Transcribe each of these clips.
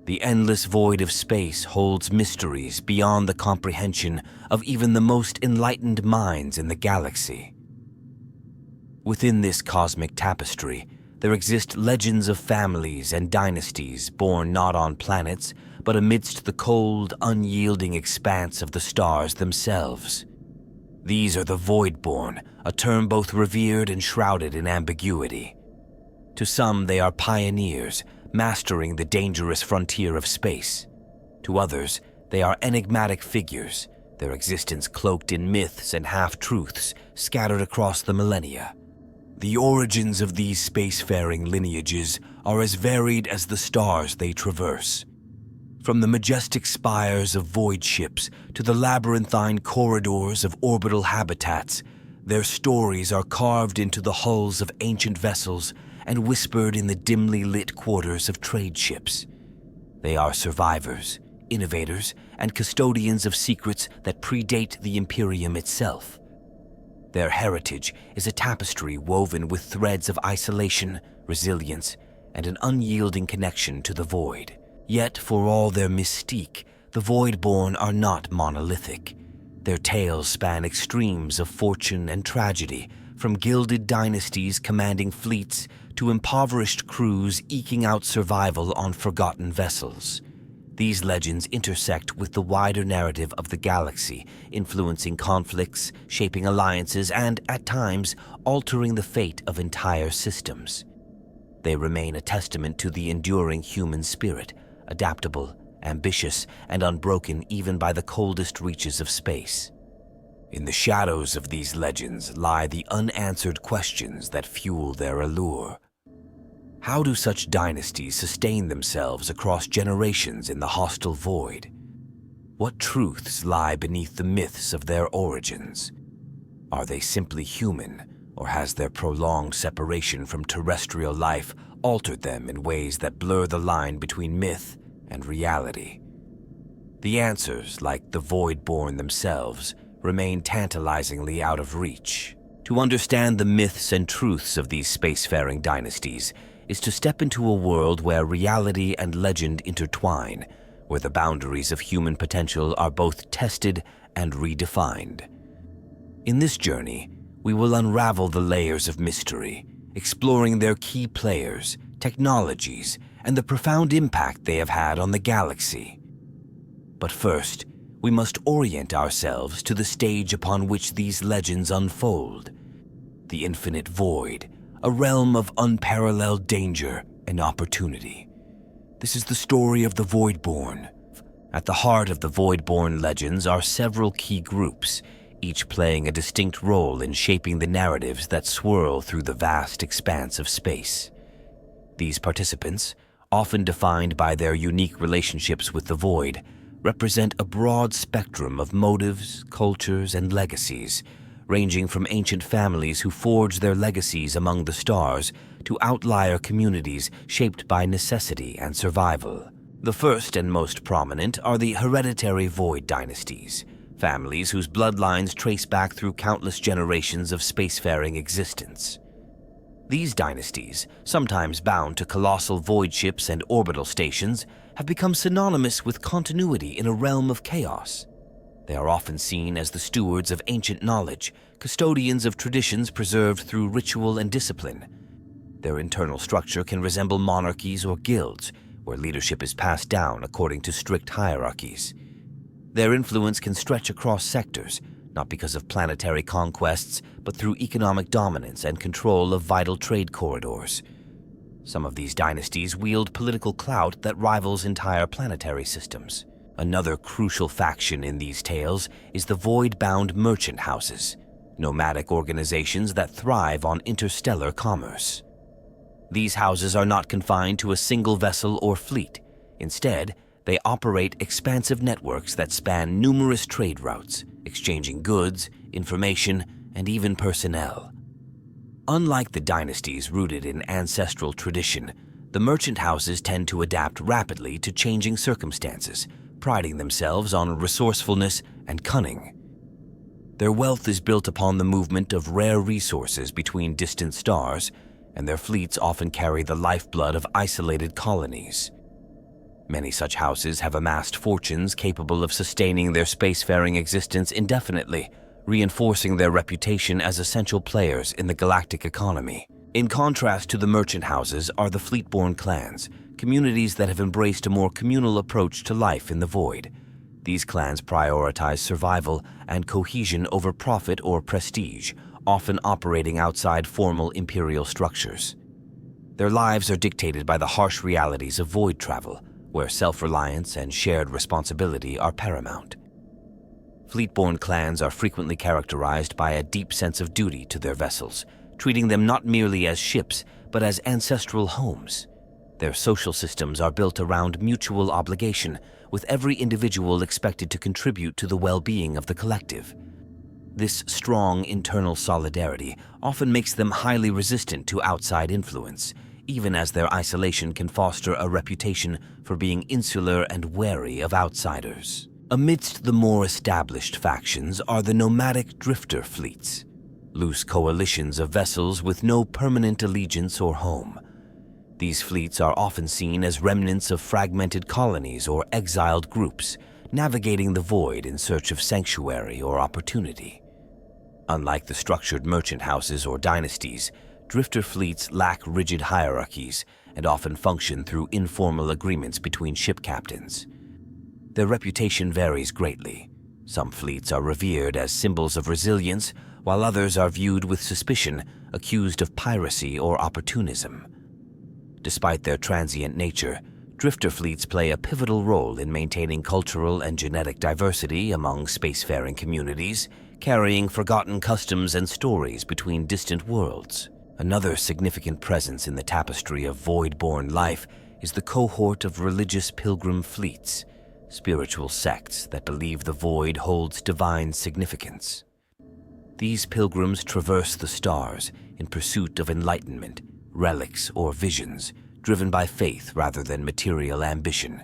The endless void of space holds mysteries beyond the comprehension of even the most enlightened minds in the galaxy. Within this cosmic tapestry, there exist legends of families and dynasties born not on planets, but amidst the cold, unyielding expanse of the stars themselves. These are the Voidborn, a term both revered and shrouded in ambiguity. To some, they are pioneers, mastering the dangerous frontier of space. To others, they are enigmatic figures, their existence cloaked in myths and half-truths scattered across the millennia. The origins of these spacefaring lineages are as varied as the stars they traverse. From the majestic spires of void ships to the labyrinthine corridors of orbital habitats, their stories are carved into the hulls of ancient vessels and whispered in the dimly lit quarters of trade ships. They are survivors, innovators, and custodians of secrets that predate the Imperium itself. Their heritage is a tapestry woven with threads of isolation, resilience, and an unyielding connection to the void. Yet, for all their mystique, the Voidborn are not monolithic. Their tales span extremes of fortune and tragedy, from gilded dynasties commanding fleets to impoverished crews eking out survival on forgotten vessels. These legends intersect with the wider narrative of the galaxy, influencing conflicts, shaping alliances, and, at times, altering the fate of entire systems. They remain a testament to the enduring human spirit, adaptable, ambitious, and unbroken even by the coldest reaches of space. In the shadows of these legends lie the unanswered questions that fuel their allure. How do such dynasties sustain themselves across generations in the hostile void? What truths lie beneath the myths of their origins? Are they simply human, or has their prolonged separation from terrestrial life altered them in ways that blur the line between myth and reality? The answers, like the Voidborn themselves, remain tantalizingly out of reach. To understand the myths and truths of these spacefaring dynasties is to step into a world where reality and legend intertwine, where the boundaries of human potential are both tested and redefined. In this journey, we will unravel the layers of mystery, exploring their key players, technologies, and the profound impact they have had on the galaxy. But first, we must orient ourselves to the stage upon which these legends unfold. The infinite void, a realm of unparalleled danger and opportunity. This is the story of the Voidborn. At the heart of the Voidborn legends are several key groups, each playing a distinct role in shaping the narratives that swirl through the vast expanse of space. These participants, often defined by their unique relationships with the void, represent a broad spectrum of motives, cultures, and legacies, ranging from ancient families who forged their legacies among the stars to outlier communities shaped by necessity and survival. The first and most prominent are the hereditary void dynasties, families whose bloodlines trace back through countless generations of spacefaring existence. These dynasties, sometimes bound to colossal void ships and orbital stations, have become synonymous with continuity in a realm of chaos. They are often seen as the stewards of ancient knowledge, custodians of traditions preserved through ritual and discipline. Their internal structure can resemble monarchies or guilds, where leadership is passed down according to strict hierarchies. Their influence can stretch across sectors, not because of planetary conquests, but through economic dominance and control of vital trade corridors. Some of these dynasties wield political clout that rivals entire planetary systems. Another crucial faction in these tales is the void-bound merchant houses, nomadic organizations that thrive on interstellar commerce. These houses are not confined to a single vessel or fleet. Instead, they operate expansive networks that span numerous trade routes, exchanging goods, information, and even personnel. Unlike the dynasties rooted in ancestral tradition, the merchant houses tend to adapt rapidly to changing circumstances, priding themselves on resourcefulness and cunning. Their wealth is built upon the movement of rare resources between distant stars, and their fleets often carry the lifeblood of isolated colonies. Many such houses have amassed fortunes capable of sustaining their spacefaring existence indefinitely, reinforcing their reputation as essential players in the galactic economy. In contrast to the merchant houses are the Fleetborn clans, communities that have embraced a more communal approach to life in the void. These clans prioritize survival and cohesion over profit or prestige, often operating outside formal imperial structures. Their lives are dictated by the harsh realities of void travel, where self-reliance and shared responsibility are paramount. Fleetborn clans are frequently characterized by a deep sense of duty to their vessels, treating them not merely as ships, but as ancestral homes. Their social systems are built around mutual obligation, with every individual expected to contribute to the well-being of the collective. This strong internal solidarity often makes them highly resistant to outside influence, even as their isolation can foster a reputation for being insular and wary of outsiders. Amidst the more established factions are the nomadic drifter fleets, loose coalitions of vessels with no permanent allegiance or home. These fleets are often seen as remnants of fragmented colonies or exiled groups, navigating the void in search of sanctuary or opportunity. Unlike the structured merchant houses or dynasties, drifter fleets lack rigid hierarchies and often function through informal agreements between ship captains. Their reputation varies greatly. Some fleets are revered as symbols of resilience, while others are viewed with suspicion, accused of piracy or opportunism. Despite their transient nature, drifter fleets play a pivotal role in maintaining cultural and genetic diversity among spacefaring communities, carrying forgotten customs and stories between distant worlds. Another significant presence in the tapestry of void-born life is the cohort of religious pilgrim fleets, spiritual sects that believe the void holds divine significance. These pilgrims traverse the stars in pursuit of enlightenment, relics, or visions, driven by faith rather than material ambition.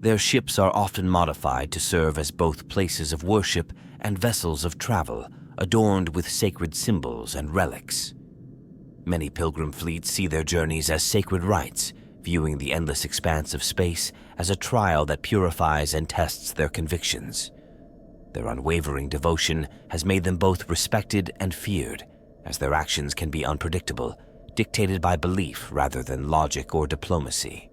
Their ships are often modified to serve as both places of worship and vessels of travel, adorned with sacred symbols and relics. Many pilgrim fleets see their journeys as sacred rites, viewing the endless expanse of space as a trial that purifies and tests their convictions. Their unwavering devotion has made them both respected and feared, as their actions can be unpredictable, dictated by belief rather than logic or diplomacy.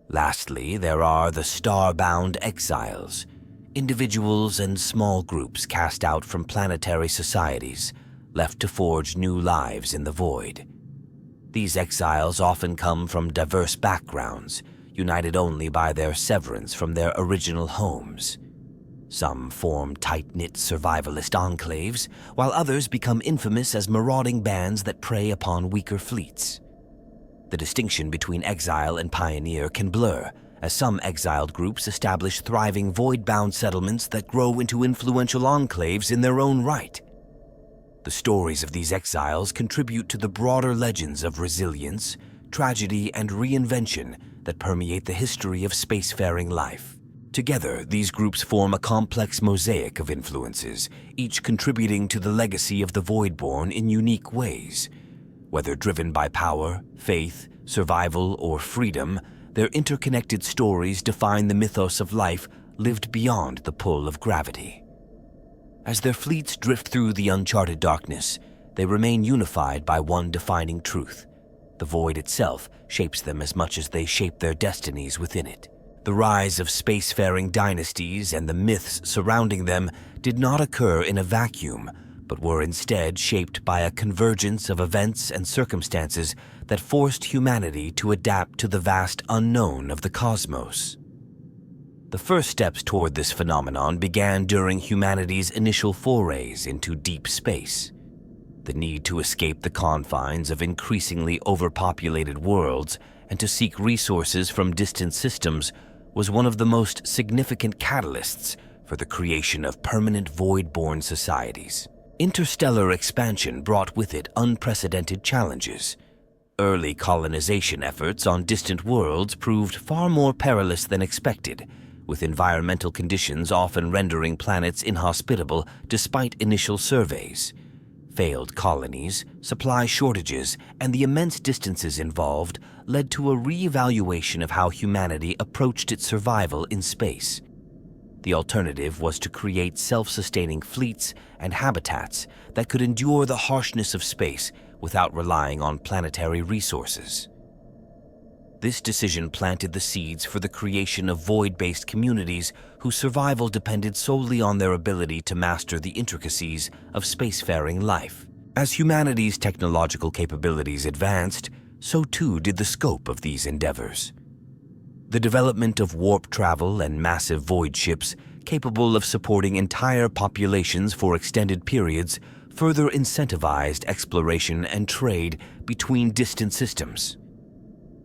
Lastly, there are the star-bound exiles, individuals and small groups cast out from planetary societies, left to forge new lives in the void. These exiles often come from diverse backgrounds, united only by their severance from their original homes. Some form tight-knit survivalist enclaves, while others become infamous as marauding bands that prey upon weaker fleets. The distinction between exile and pioneer can blur, as some exiled groups establish thriving void-bound settlements that grow into influential enclaves in their own right. The stories of these exiles contribute to the broader legends of resilience, tragedy, and reinvention that permeate the history of spacefaring life. Together, these groups form a complex mosaic of influences, each contributing to the legacy of the Voidborn in unique ways. Whether driven by power, faith, survival, or freedom, their interconnected stories define the mythos of life lived beyond the pull of gravity. As their fleets drift through the uncharted darkness, they remain unified by one defining truth. The void itself shapes them as much as they shape their destinies within it. The rise of spacefaring dynasties and the myths surrounding them did not occur in a vacuum, but were instead shaped by a convergence of events and circumstances that forced humanity to adapt to the vast unknown of the cosmos. The first steps toward this phenomenon began during humanity's initial forays into deep space. The need to escape the confines of increasingly overpopulated worlds and to seek resources from distant systems was one of the most significant catalysts for the creation of permanent void-born societies. Interstellar expansion brought with it unprecedented challenges. Early colonization efforts on distant worlds proved far more perilous than expected, with environmental conditions often rendering planets inhospitable despite initial surveys. Failed colonies, supply shortages, and the immense distances involved led to a re-evaluation of how humanity approached its survival in space. The alternative was to create self-sustaining fleets and habitats that could endure the harshness of space without relying on planetary resources. This decision planted the seeds for the creation of void-based communities whose survival depended solely on their ability to master the intricacies of spacefaring life. As humanity's technological capabilities advanced, so too did the scope of these endeavors. The development of warp travel and massive void ships capable of supporting entire populations for extended periods further incentivized exploration and trade between distant systems.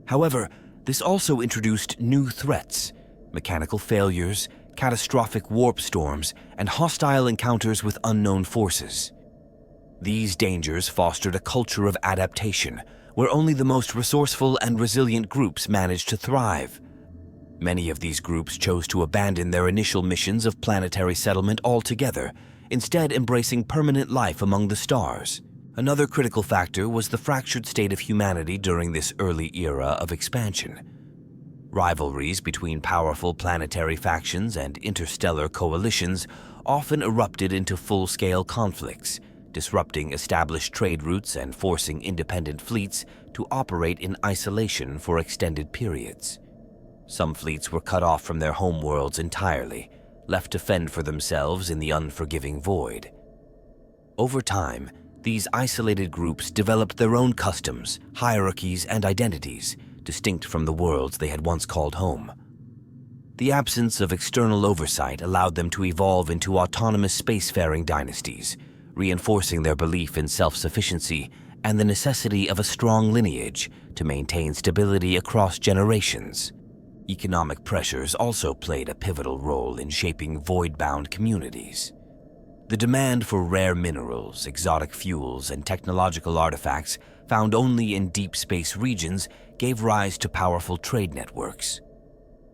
However, this also introduced new threats: mechanical failures, catastrophic warp storms, and hostile encounters with unknown forces. These dangers fostered a culture of adaptation, where only the most resourceful and resilient groups managed to thrive. Many of these groups chose to abandon their initial missions of planetary settlement altogether, instead embracing permanent life among the stars. Another critical factor was the fractured state of humanity during this early era of expansion. Rivalries between powerful planetary factions and interstellar coalitions often erupted into full-scale conflicts, disrupting established trade routes and forcing independent fleets to operate in isolation for extended periods. Some fleets were cut off from their homeworlds entirely, left to fend for themselves in the unforgiving void. Over time, these isolated groups developed their own customs, hierarchies, and identities, distinct from the worlds they had once called home. The absence of external oversight allowed them to evolve into autonomous spacefaring dynasties, reinforcing their belief in self-sufficiency and the necessity of a strong lineage to maintain stability across generations. Economic pressures also played a pivotal role in shaping void-bound communities. The demand for rare minerals, exotic fuels, and technological artifacts found only in deep space regions gave rise to powerful trade networks.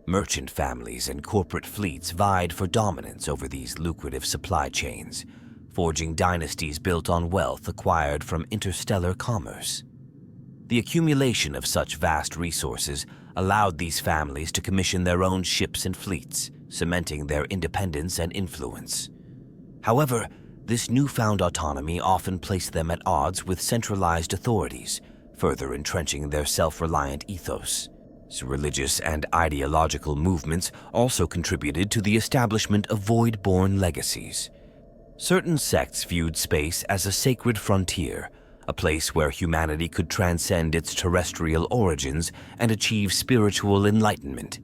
Merchant families and corporate fleets vied for dominance over these lucrative supply chains, forging dynasties built on wealth acquired from interstellar commerce. The accumulation of such vast resources allowed these families to commission their own ships and fleets, cementing their independence and influence. However, this newfound autonomy often placed them at odds with centralized authorities, further entrenching their self-reliant ethos. Religious and ideological movements also contributed to the establishment of Voidborn legacies. Certain sects viewed space as a sacred frontier, a place where humanity could transcend its terrestrial origins and achieve spiritual enlightenment.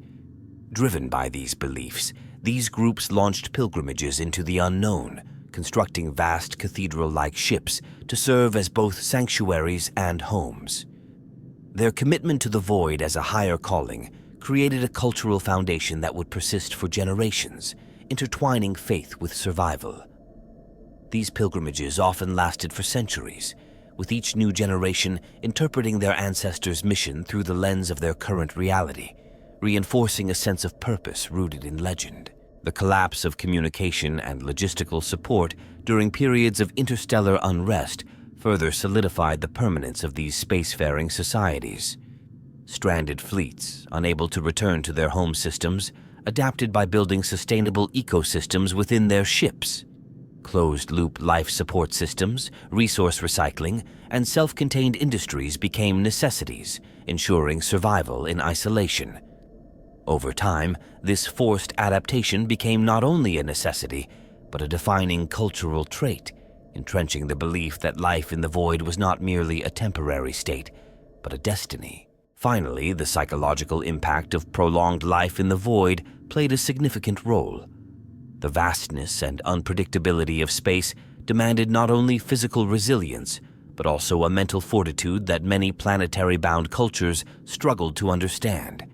Driven by these beliefs, these groups launched pilgrimages into the unknown, constructing vast cathedral-like ships to serve as both sanctuaries and homes. Their commitment to the void as a higher calling created a cultural foundation that would persist for generations, intertwining faith with survival. These pilgrimages often lasted for centuries, with each new generation interpreting their ancestors' mission through the lens of their current reality, reinforcing a sense of purpose rooted in legend. The collapse of communication and logistical support during periods of interstellar unrest further solidified the permanence of these spacefaring societies. Stranded fleets, unable to return to their home systems, adapted by building sustainable ecosystems within their ships. Closed-loop life support systems, resource recycling, and self-contained industries became necessities, ensuring survival in isolation. Over time, this forced adaptation became not only a necessity, but a defining cultural trait, entrenching the belief that life in the void was not merely a temporary state, but a destiny. Finally, the psychological impact of prolonged life in the void played a significant role. The vastness and unpredictability of space demanded not only physical resilience, but also a mental fortitude that many planetary-bound cultures struggled to understand.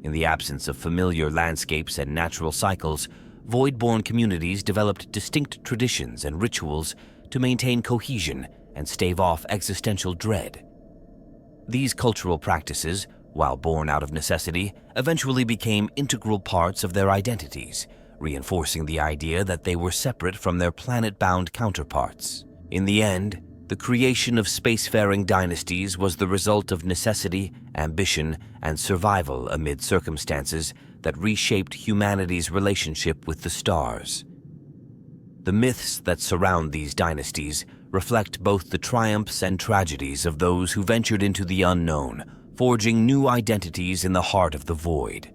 In the absence of familiar landscapes and natural cycles, void-born communities developed distinct traditions and rituals to maintain cohesion and stave off existential dread. These cultural practices, while born out of necessity, eventually became integral parts of their identities, reinforcing the idea that they were separate from their planet-bound counterparts. In the end, the creation of Spacefaring Dynasties was the result of necessity, ambition, and survival amid circumstances that reshaped humanity's relationship with the stars. The myths that surround these dynasties reflect both the triumphs and tragedies of those who ventured into the unknown, forging new identities in the heart of the void.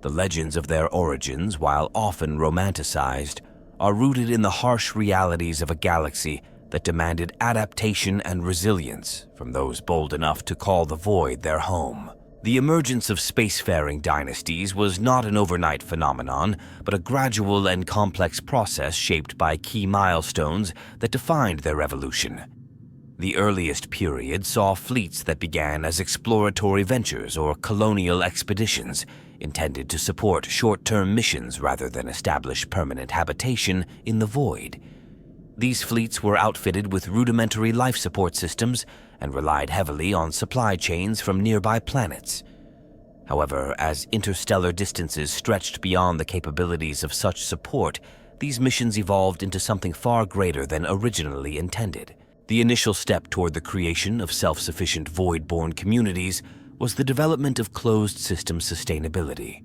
The legends of their origins, while often romanticized, are rooted in the harsh realities of a galaxy that demanded adaptation and resilience from those bold enough to call the void their home. The emergence of spacefaring dynasties was not an overnight phenomenon, but a gradual and complex process shaped by key milestones that defined their evolution. The earliest period saw fleets that began as exploratory ventures or colonial expeditions, intended to support short-term missions rather than establish permanent habitation in the void. These fleets were outfitted with rudimentary life support systems and relied heavily on supply chains from nearby planets. However, as interstellar distances stretched beyond the capabilities of such support, these missions evolved into something far greater than originally intended. The initial step toward the creation of self-sufficient Voidborn communities was the development of closed-system sustainability.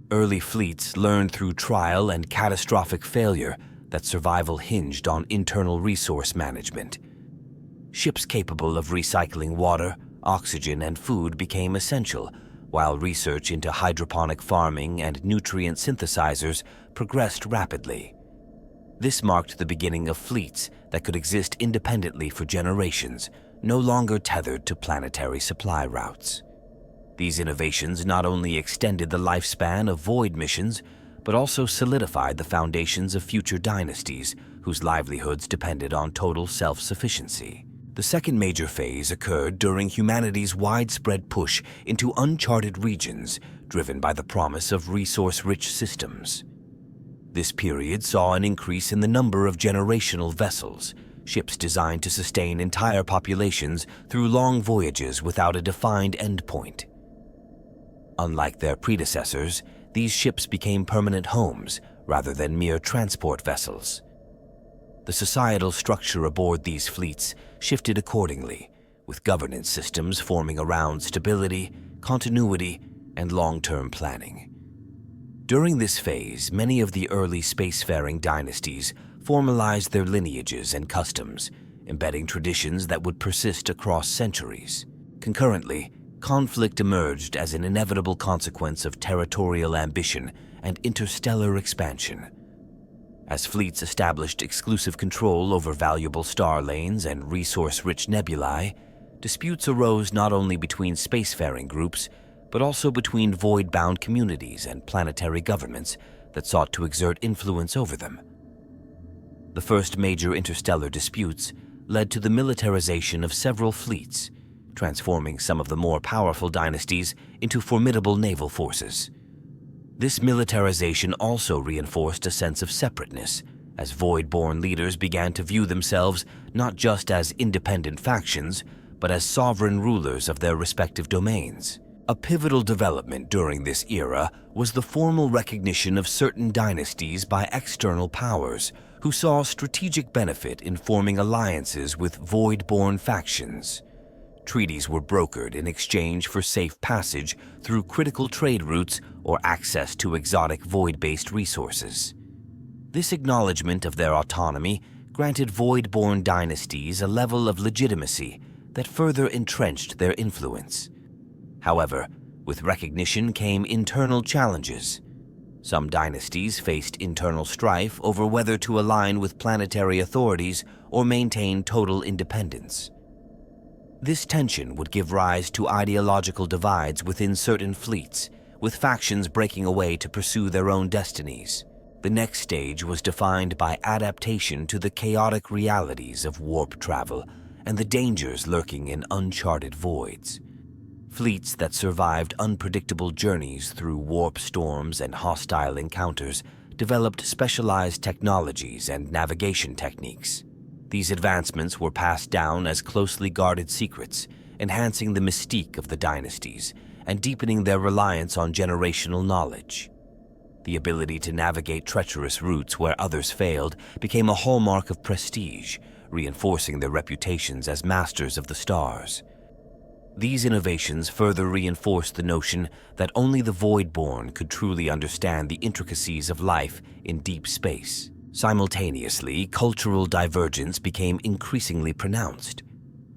Early fleets learned through trial and catastrophic failure that survival hinged on internal resource management. Ships capable of recycling water, oxygen, and food became essential, while research into hydroponic farming and nutrient synthesizers progressed rapidly. This marked the beginning of fleets that could exist independently for generations, no longer tethered to planetary supply routes. These innovations not only extended the lifespan of void missions, but also solidified the foundations of future dynasties whose livelihoods depended on total self-sufficiency. The second major phase occurred during humanity's widespread push into uncharted regions, driven by the promise of resource-rich systems. This period saw an increase in the number of generational vessels, ships designed to sustain entire populations through long voyages without a defined endpoint. Unlike their predecessors, these ships became permanent homes rather than mere transport vessels. The societal structure aboard these fleets shifted accordingly, with governance systems forming around stability, continuity, and long-term planning. During this phase, many of the early spacefaring dynasties formalized their lineages and customs, embedding traditions that would persist across centuries. Concurrently, conflict emerged as an inevitable consequence of territorial ambition and interstellar expansion. As fleets established exclusive control over valuable star lanes and resource-rich nebulae, disputes arose not only between spacefaring groups, but also between void-bound communities and planetary governments that sought to exert influence over them. The first major interstellar disputes led to the militarization of several fleets, transforming some of the more powerful dynasties into formidable naval forces. This militarization also reinforced a sense of separateness, as Voidborn leaders began to view themselves not just as independent factions, but as sovereign rulers of their respective domains. A pivotal development during this era was the formal recognition of certain dynasties by external powers, who saw strategic benefit in forming alliances with Voidborn factions. Treaties were brokered in exchange for safe passage through critical trade routes or access to exotic void-based resources. This acknowledgement of their autonomy granted Voidborn dynasties a level of legitimacy that further entrenched their influence. However, with recognition came internal challenges. Some dynasties faced internal strife over whether to align with planetary authorities or maintain total independence. This tension would give rise to ideological divides within certain fleets, with factions breaking away to pursue their own destinies. The next stage was defined by adaptation to the chaotic realities of warp travel and the dangers lurking in uncharted voids. Fleets that survived unpredictable journeys through warp storms and hostile encounters developed specialized technologies and navigation techniques. These advancements were passed down as closely guarded secrets, enhancing the mystique of the dynasties and deepening their reliance on generational knowledge. The ability to navigate treacherous routes where others failed became a hallmark of prestige, reinforcing their reputations as masters of the stars. These innovations further reinforced the notion that only the Voidborn could truly understand the intricacies of life in deep space. Simultaneously, cultural divergence became increasingly pronounced.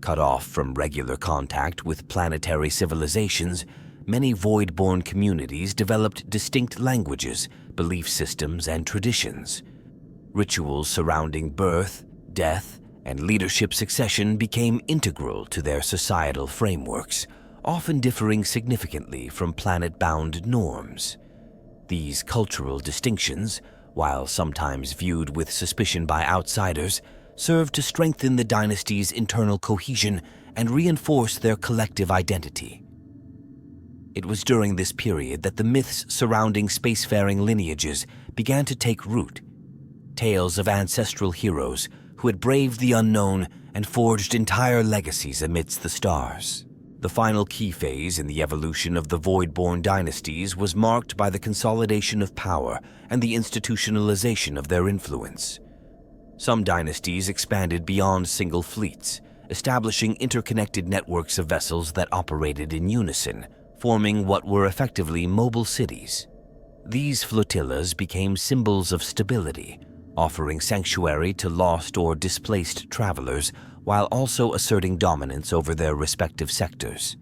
Cut off from regular contact with planetary civilizations, many Voidborn communities developed distinct languages, belief systems, and traditions. Rituals surrounding birth, death, and leadership succession became integral to their societal frameworks, often differing significantly from planet-bound norms. These cultural distinctions, while sometimes viewed with suspicion by outsiders, served to strengthen the dynasty's internal cohesion and reinforce their collective identity. It was during this period that the myths surrounding spacefaring lineages began to take root. Tales of ancestral heroes who had braved the unknown and forged entire legacies amidst the stars. The final key phase in the evolution of the Voidborn dynasties was marked by the consolidation of power and the institutionalization of their influence. Some dynasties expanded beyond single fleets, establishing interconnected networks of vessels that operated in unison, forming what were effectively mobile cities. These flotillas became symbols of stability, offering sanctuary to lost or displaced travelers while also asserting dominance over their respective sectors.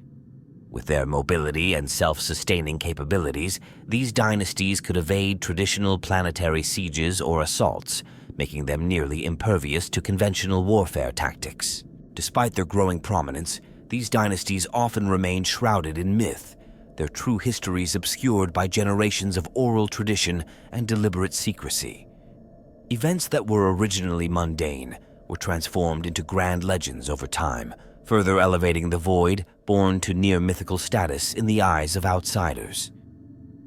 With their mobility and self-sustaining capabilities, these dynasties could evade traditional planetary sieges or assaults, making them nearly impervious to conventional warfare tactics. Despite their growing prominence, these dynasties often remained shrouded in myth, their true histories obscured by generations of oral tradition and deliberate secrecy. Events that were originally mundane were transformed into grand legends over time, further elevating the Voidborn to near-mythical status in the eyes of outsiders.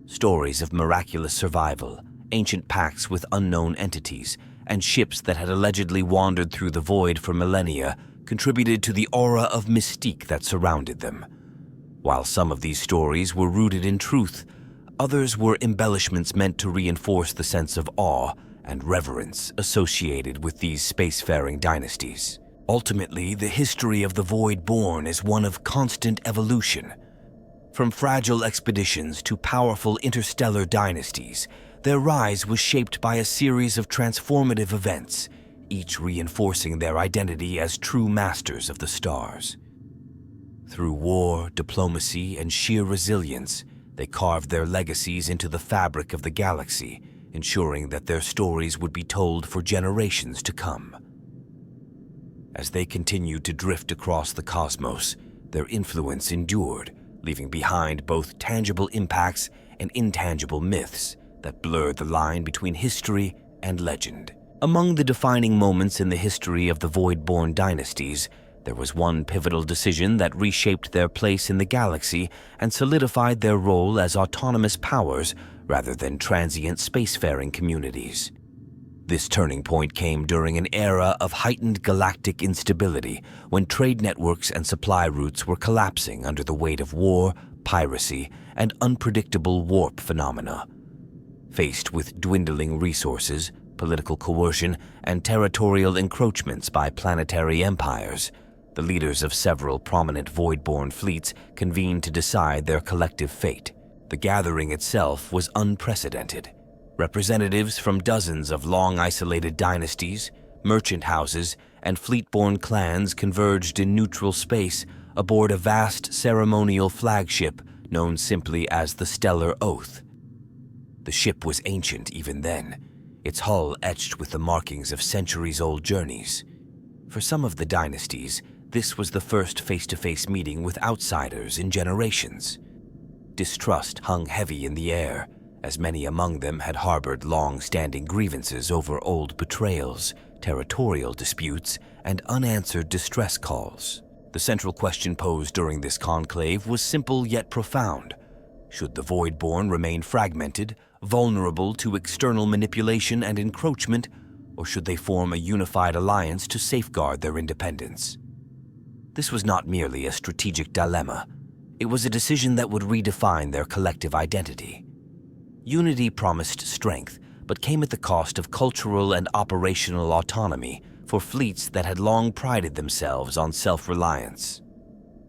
Stories of miraculous survival, ancient pacts with unknown entities, and ships that had allegedly wandered through the void for millennia contributed to the aura of mystique that surrounded them. While some of these stories were rooted in truth, others were embellishments meant to reinforce the sense of awe and reverence associated with these spacefaring dynasties. Ultimately, the history of the Voidborn is one of constant evolution. From fragile expeditions to powerful interstellar dynasties, their rise was shaped by a series of transformative events, each reinforcing their identity as true masters of the stars. Through war, diplomacy, and sheer resilience, they carved their legacies into the fabric of the galaxy, ensuring that their stories would be told for generations to come. As they continued to drift across the cosmos, their influence endured, leaving behind both tangible impacts and intangible myths that blurred the line between history and legend. Among the defining moments in the history of the Voidborn dynasties, there was one pivotal decision that reshaped their place in the galaxy and solidified their role as autonomous powers rather than transient spacefaring communities. This turning point came during an era of heightened galactic instability, when trade networks and supply routes were collapsing under the weight of war, piracy, and unpredictable warp phenomena. Faced with dwindling resources, political coercion, and territorial encroachments by planetary empires, the leaders of several prominent Voidborn fleets convened to decide their collective fate. The gathering itself was unprecedented. Representatives from dozens of long-isolated dynasties, merchant houses, and fleet-born clans converged in neutral space aboard a vast ceremonial flagship known simply as the Stellar Oath. The ship was ancient even then, its hull etched with the markings of centuries-old journeys. For some of the dynasties, this was the first face-to-face meeting with outsiders in generations. Distrust hung heavy in the air, as many among them had harbored long-standing grievances over old betrayals, territorial disputes, and unanswered distress calls. The central question posed during this conclave was simple yet profound. Should the Voidborn remain fragmented, vulnerable to external manipulation and encroachment, or should they form a unified alliance to safeguard their independence? This was not merely a strategic dilemma. It was a decision that would redefine their collective identity. Unity promised strength, but came at the cost of cultural and operational autonomy for fleets that had long prided themselves on self-reliance.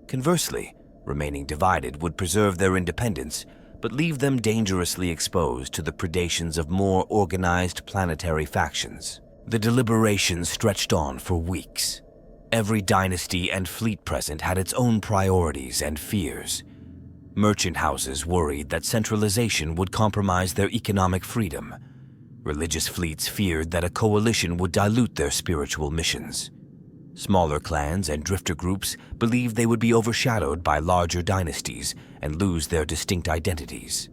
Conversely, remaining divided would preserve their independence, but leave them dangerously exposed to the predations of more organized planetary factions. The deliberations stretched on for weeks. Every dynasty and fleet present had its own priorities and fears. Merchant houses worried that centralization would compromise their economic freedom. Religious fleets feared that a coalition would dilute their spiritual missions. Smaller clans and drifter groups believed they would be overshadowed by larger dynasties and lose their distinct identities.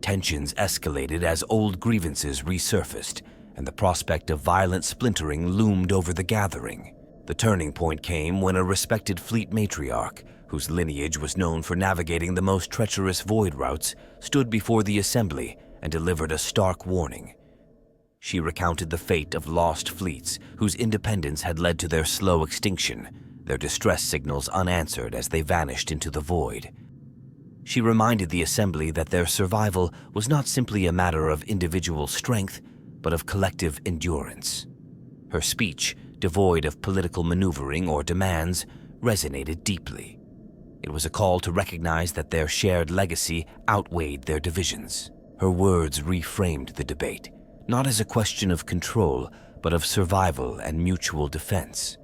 Tensions escalated as old grievances resurfaced, and the prospect of violent splintering loomed over the gathering. The turning point came when a respected fleet matriarch, whose lineage was known for navigating the most treacherous void routes, stood before the assembly and delivered a stark warning. She recounted the fate of lost fleets whose independence had led to their slow extinction, their distress signals unanswered as they vanished into the void. She reminded the assembly that their survival was not simply a matter of individual strength, but of collective endurance. Her speech, devoid of political maneuvering or demands, resonated deeply. It was a call to recognize that their shared legacy outweighed their divisions. Her words reframed the debate, not as a question of control, but of survival and mutual defense.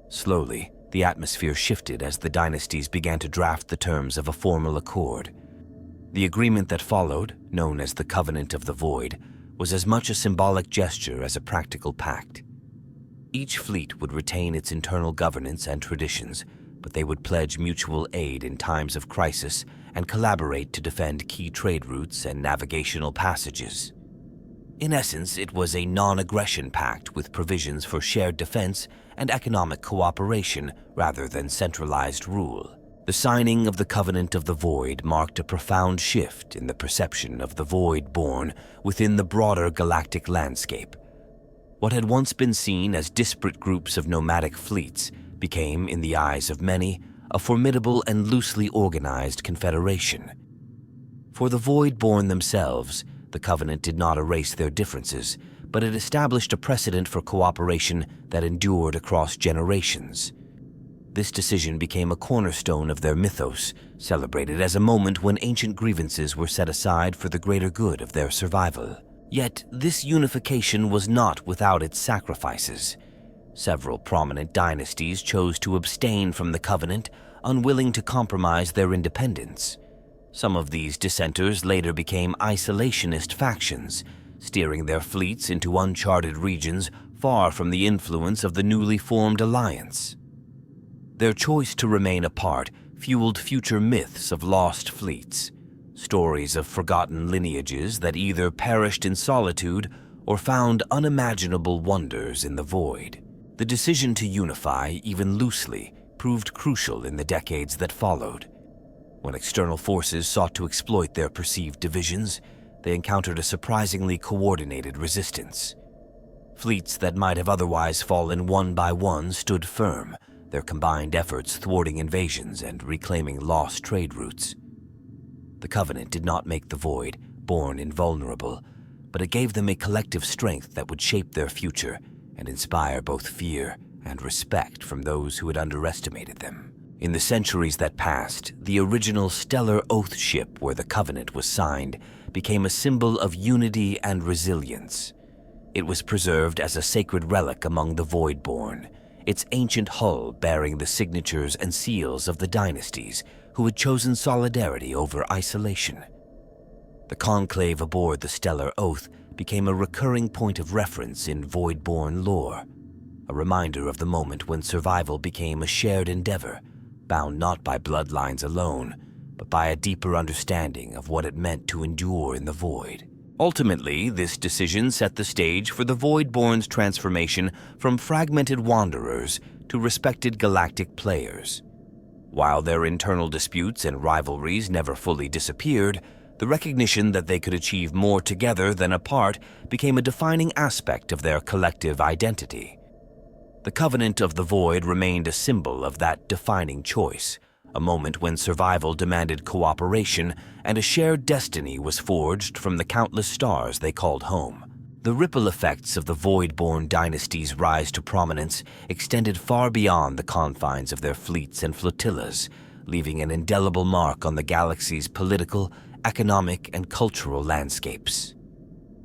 Slowly, the atmosphere shifted as the dynasties began to draft the terms of a formal accord. The agreement that followed, known as the Covenant of the Void, was as much a symbolic gesture as a practical pact. Each fleet would retain its internal governance and traditions, but they would pledge mutual aid in times of crisis and collaborate to defend key trade routes and navigational passages. In essence, it was a non-aggression pact with provisions for shared defense and economic cooperation rather than centralized rule. The signing of the Covenant of the Void marked a profound shift in the perception of the Voidborn within the broader galactic landscape. What had once been seen as disparate groups of nomadic fleets became, in the eyes of many, a formidable and loosely organized confederation. For the Voidborn themselves, the Covenant did not erase their differences, but it established a precedent for cooperation that endured across generations. This decision became a cornerstone of their mythos, celebrated as a moment when ancient grievances were set aside for the greater good of their survival. Yet, this unification was not without its sacrifices. Several prominent dynasties chose to abstain from the Covenant, unwilling to compromise their independence. Some of these dissenters later became isolationist factions, steering their fleets into uncharted regions far from the influence of the newly formed alliance. Their choice to remain apart fueled future myths of lost fleets, stories of forgotten lineages that either perished in solitude or found unimaginable wonders in the void. The decision to unify, even loosely, proved crucial in the decades that followed. When external forces sought to exploit their perceived divisions, they encountered a surprisingly coordinated resistance. Fleets that might have otherwise fallen one by one stood firm, their combined efforts thwarting invasions and reclaiming lost trade routes. The Covenant did not make the Voidborn invulnerable, but it gave them a collective strength that would shape their future and inspire both fear and respect from those who had underestimated them. In the centuries that passed, the original stellar oath ship where the Covenant was signed became a symbol of unity and resilience. It was preserved as a sacred relic among the Voidborn, its ancient hull bearing the signatures and seals of the dynasties who had chosen solidarity over isolation. The conclave aboard the Stellar Oath became a recurring point of reference in Voidborn lore, a reminder of the moment when survival became a shared endeavor, bound not by bloodlines alone, but by a deeper understanding of what it meant to endure in the void. Ultimately, this decision set the stage for the Voidborn's transformation from fragmented wanderers to respected galactic players. While their internal disputes and rivalries never fully disappeared, the recognition that they could achieve more together than apart became a defining aspect of their collective identity. The Covenant of the Void remained a symbol of that defining choice, a moment when survival demanded cooperation and a shared destiny was forged from the countless stars they called home. The ripple effects of the Voidborn Dynasties' rise to prominence extended far beyond the confines of their fleets and flotillas, leaving an indelible mark on the galaxy's political, economic, and cultural landscapes.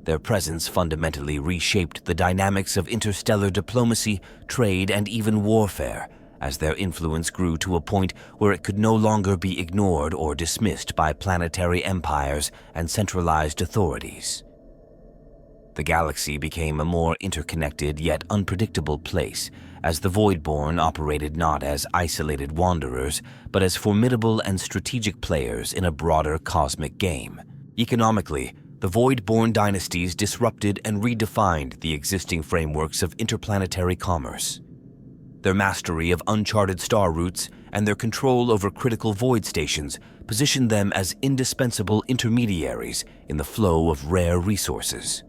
Their presence fundamentally reshaped the dynamics of interstellar diplomacy, trade, and even warfare, as their influence grew to a point where it could no longer be ignored or dismissed by planetary empires and centralized authorities. The galaxy became a more interconnected yet unpredictable place, as the Voidborn operated not as isolated wanderers, but as formidable and strategic players in a broader cosmic game. Economically, the Voidborn Dynasties disrupted and redefined the existing frameworks of interplanetary commerce. Their mastery of uncharted star routes and their control over critical void stations positioned them as indispensable intermediaries in the flow of rare resources.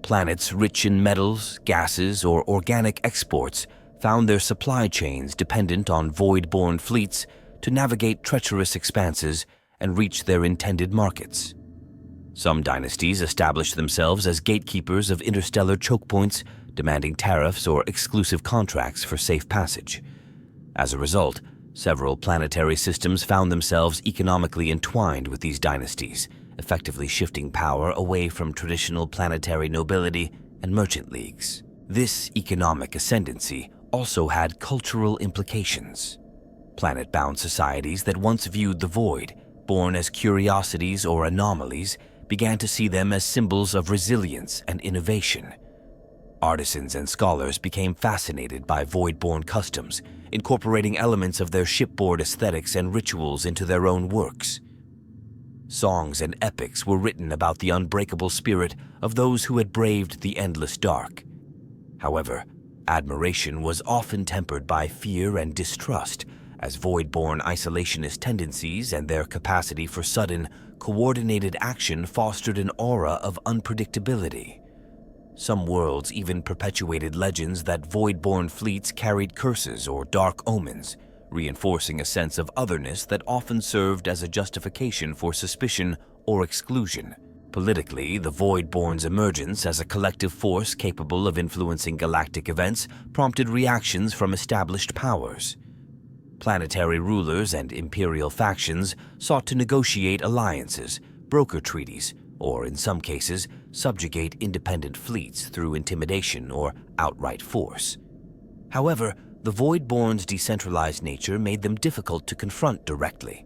Planets rich in metals, gases, or organic exports found their supply chains dependent on Voidborn fleets to navigate treacherous expanses and reach their intended markets. Some dynasties established themselves as gatekeepers of interstellar choke points, demanding tariffs or exclusive contracts for safe passage. As a result, several planetary systems found themselves economically entwined with these dynasties, effectively shifting power away from traditional planetary nobility and merchant leagues. This economic ascendancy also had cultural implications. Planet-bound societies that once viewed the void, born as curiosities or anomalies, began to see them as symbols of resilience and innovation. Artisans and scholars became fascinated by Voidborn customs, incorporating elements of their shipboard aesthetics and rituals into their own works. Songs and epics were written about the unbreakable spirit of those who had braved the endless dark. However, admiration was often tempered by fear and distrust, as Voidborn isolationist tendencies and their capacity for sudden, coordinated action fostered an aura of unpredictability. Some worlds even perpetuated legends that Voidborn fleets carried curses or dark omens, reinforcing a sense of otherness that often served as a justification for suspicion or exclusion. Politically, the Voidborn's emergence as a collective force capable of influencing galactic events prompted reactions from established powers. Planetary rulers and imperial factions sought to negotiate alliances, broker treaties, or in some cases, subjugate independent fleets through intimidation or outright force. However, the Voidborn's decentralized nature made them difficult to confront directly.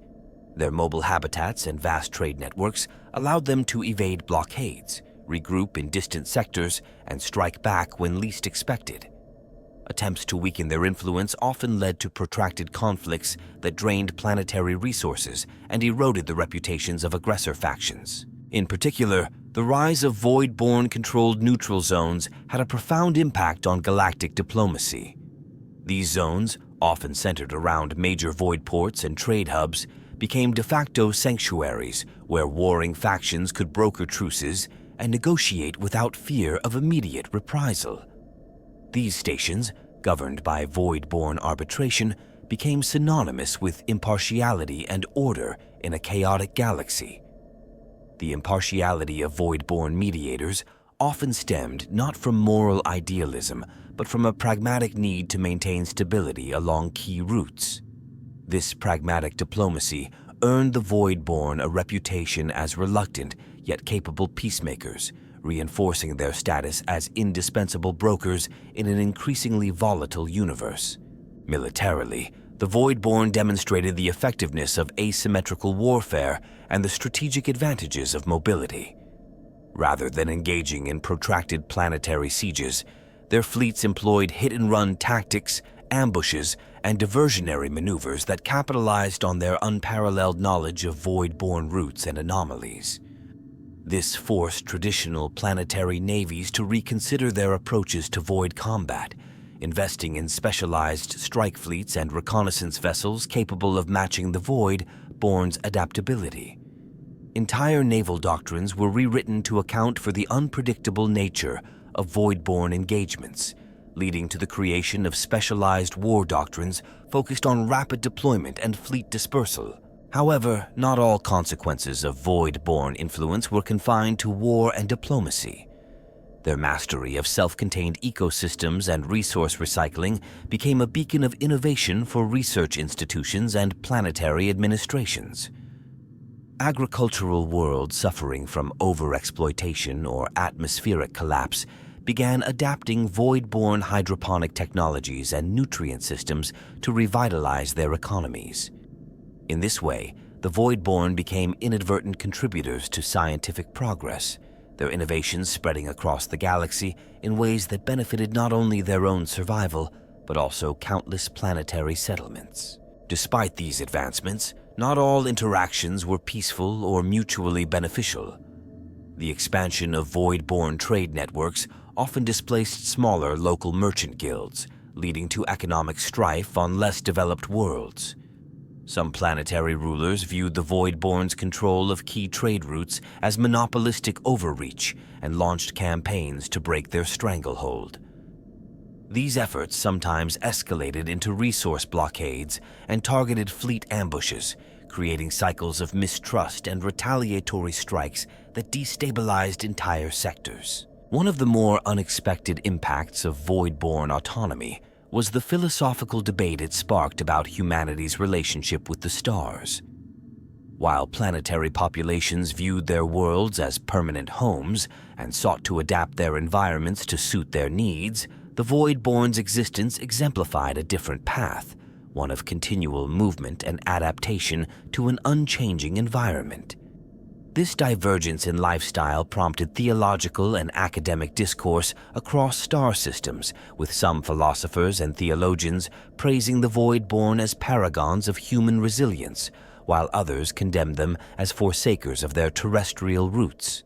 Their mobile habitats and vast trade networks allowed them to evade blockades, regroup in distant sectors, and strike back when least expected. Attempts to weaken their influence often led to protracted conflicts that drained planetary resources and eroded the reputations of aggressor factions. In particular, the rise of Voidborn-controlled neutral zones had a profound impact on galactic diplomacy. These zones, often centered around major void ports and trade hubs, became de facto sanctuaries where warring factions could broker truces and negotiate without fear of immediate reprisal. These stations, governed by Voidborn arbitration, became synonymous with impartiality and order in a chaotic galaxy. The impartiality of Voidborn mediators often stemmed not from moral idealism, but from a pragmatic need to maintain stability along key routes. This pragmatic diplomacy earned the Voidborn a reputation as reluctant yet capable peacemakers, reinforcing their status as indispensable brokers in an increasingly volatile universe. Militarily, the Voidborn demonstrated the effectiveness of asymmetrical warfare and the strategic advantages of mobility. Rather than engaging in protracted planetary sieges, their fleets employed hit-and-run tactics, ambushes, and diversionary maneuvers that capitalized on their unparalleled knowledge of Voidborn routes and anomalies. This forced traditional planetary navies to reconsider their approaches to void combat, investing in specialized strike fleets and reconnaissance vessels capable of matching the Voidborn's adaptability. Entire naval doctrines were rewritten to account for the unpredictable nature of Voidborn engagements, leading to the creation of specialized war doctrines focused on rapid deployment and fleet dispersal. However, not all consequences of Voidborn influence were confined to war and diplomacy. Their mastery of self-contained ecosystems and resource recycling became a beacon of innovation for research institutions and planetary administrations. Agricultural worlds suffering from overexploitation or atmospheric collapse began adapting Voidborn hydroponic technologies and nutrient systems to revitalize their economies. In this way, the Voidborn became inadvertent contributors to scientific progress, their innovations spreading across the galaxy in ways that benefited not only their own survival, but also countless planetary settlements. Despite these advancements, not all interactions were peaceful or mutually beneficial. The expansion of Voidborn trade networks often displaced smaller local merchant guilds, leading to economic strife on less developed worlds. Some planetary rulers viewed the Voidborn's control of key trade routes as monopolistic overreach and launched campaigns to break their stranglehold. These efforts sometimes escalated into resource blockades and targeted fleet ambushes, creating cycles of mistrust and retaliatory strikes that destabilized entire sectors. One of the more unexpected impacts of Voidborn autonomy was the philosophical debate it sparked about humanity's relationship with the stars. While planetary populations viewed their worlds as permanent homes and sought to adapt their environments to suit their needs, the Voidborn's existence exemplified a different path, one of continual movement and adaptation to an unchanging environment. This divergence in lifestyle prompted theological and academic discourse across star systems, with some philosophers and theologians praising the Voidborn as paragons of human resilience, while others condemned them as forsakers of their terrestrial roots.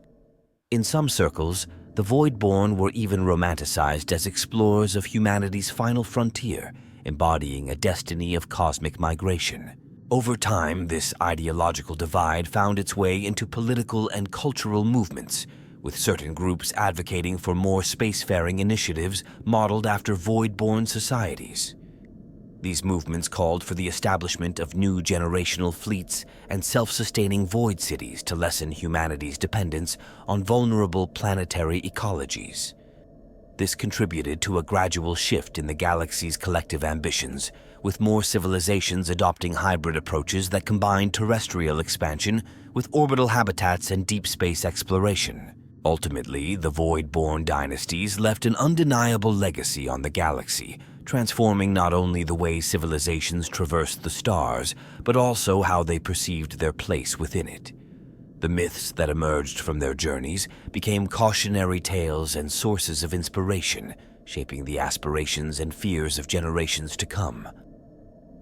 In some circles, the Voidborn were even romanticized as explorers of humanity's final frontier, embodying a destiny of cosmic migration. Over time, this ideological divide found its way into political and cultural movements, with certain groups advocating for more spacefaring initiatives modeled after Voidborn societies. These movements called for the establishment of new generational fleets and self-sustaining void cities to lessen humanity's dependence on vulnerable planetary ecologies. This contributed to a gradual shift in the galaxy's collective ambitions, with more civilizations adopting hybrid approaches that combine terrestrial expansion with orbital habitats and deep space exploration. Ultimately, the Voidborn dynasties left an undeniable legacy on the galaxy, transforming not only the way civilizations traversed the stars, but also how they perceived their place within it. The myths that emerged from their journeys became cautionary tales and sources of inspiration, shaping the aspirations and fears of generations to come.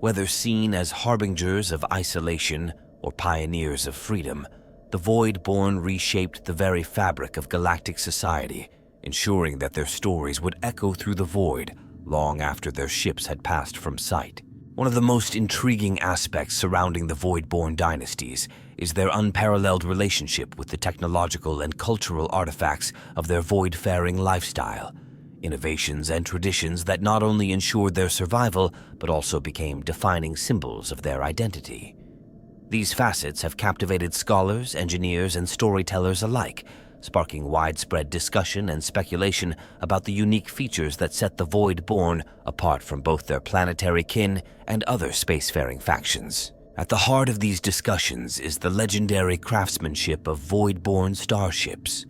Whether seen as harbingers of isolation or pioneers of freedom, the Voidborn reshaped the very fabric of galactic society, ensuring that their stories would echo through the void long after their ships had passed from sight. One of the most intriguing aspects surrounding the Voidborn dynasties is their unparalleled relationship with the technological and cultural artifacts of their voidfaring lifestyle, innovations and traditions that not only ensured their survival, but also became defining symbols of their identity. These facets have captivated scholars, engineers, and storytellers alike, sparking widespread discussion and speculation about the unique features that set the Voidborn apart from both their planetary kin and other spacefaring factions. At the heart of these discussions is the legendary craftsmanship of Voidborn starships.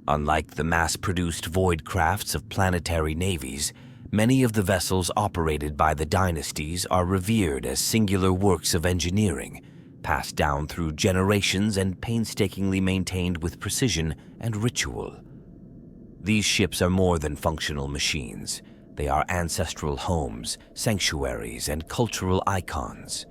Unlike the mass-produced void crafts of planetary navies, many of the vessels operated by the dynasties are revered as singular works of engineering, passed down through generations and painstakingly maintained with precision and ritual. These ships are more than functional machines. They are ancestral homes, sanctuaries, and cultural icons.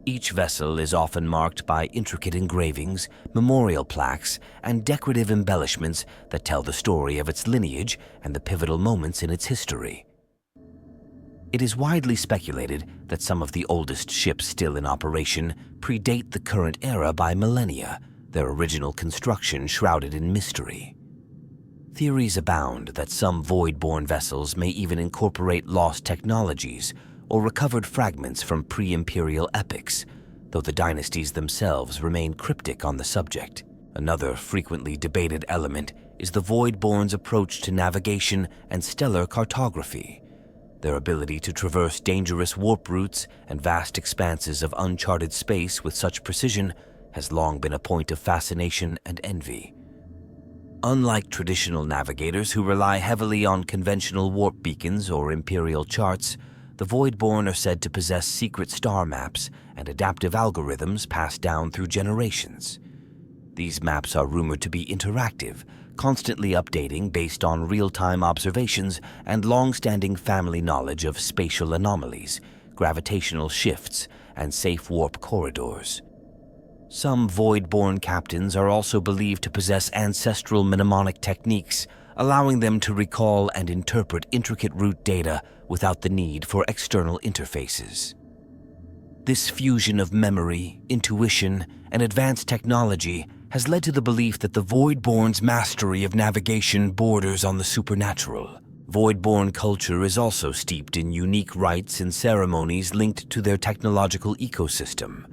Each vessel is often marked by intricate engravings, memorial plaques, and decorative embellishments that tell the story of its lineage and the pivotal moments in its history. It is widely speculated that some of the oldest ships still in operation predate the current era by millennia, their original construction shrouded in mystery. Theories abound that some Voidborn vessels may even incorporate lost technologies or recovered fragments from pre-imperial epochs, though the dynasties themselves remain cryptic on the subject. Another frequently debated element is the Voidborn's approach to navigation and stellar cartography. Their ability to traverse dangerous warp routes and vast expanses of uncharted space with such precision has long been a point of fascination and envy. Unlike traditional navigators who rely heavily on conventional warp beacons or imperial charts, the Voidborn are said to possess secret star maps and adaptive algorithms passed down through generations. These maps are rumored to be interactive, constantly updating based on real-time observations and long-standing family knowledge of spatial anomalies, gravitational shifts, and safe warp corridors. Some Voidborn captains are also believed to possess ancestral mnemonic techniques, allowing them to recall and interpret intricate route data without the need for external interfaces. This fusion of memory, intuition, and advanced technology has led to the belief that the Voidborn's mastery of navigation borders on the supernatural. Voidborn culture is also steeped in unique rites and ceremonies linked to their technological ecosystem.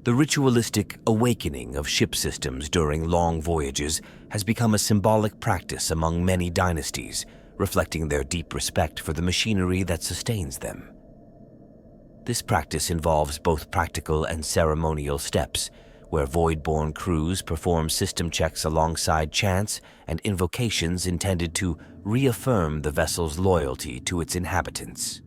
The ritualistic awakening of ship systems during long voyages has become a symbolic practice among many dynasties, reflecting their deep respect for the machinery that sustains them. This practice involves both practical and ceremonial steps, where Voidborn crews perform system checks alongside chants and invocations intended to reaffirm the vessel's loyalty to its inhabitants.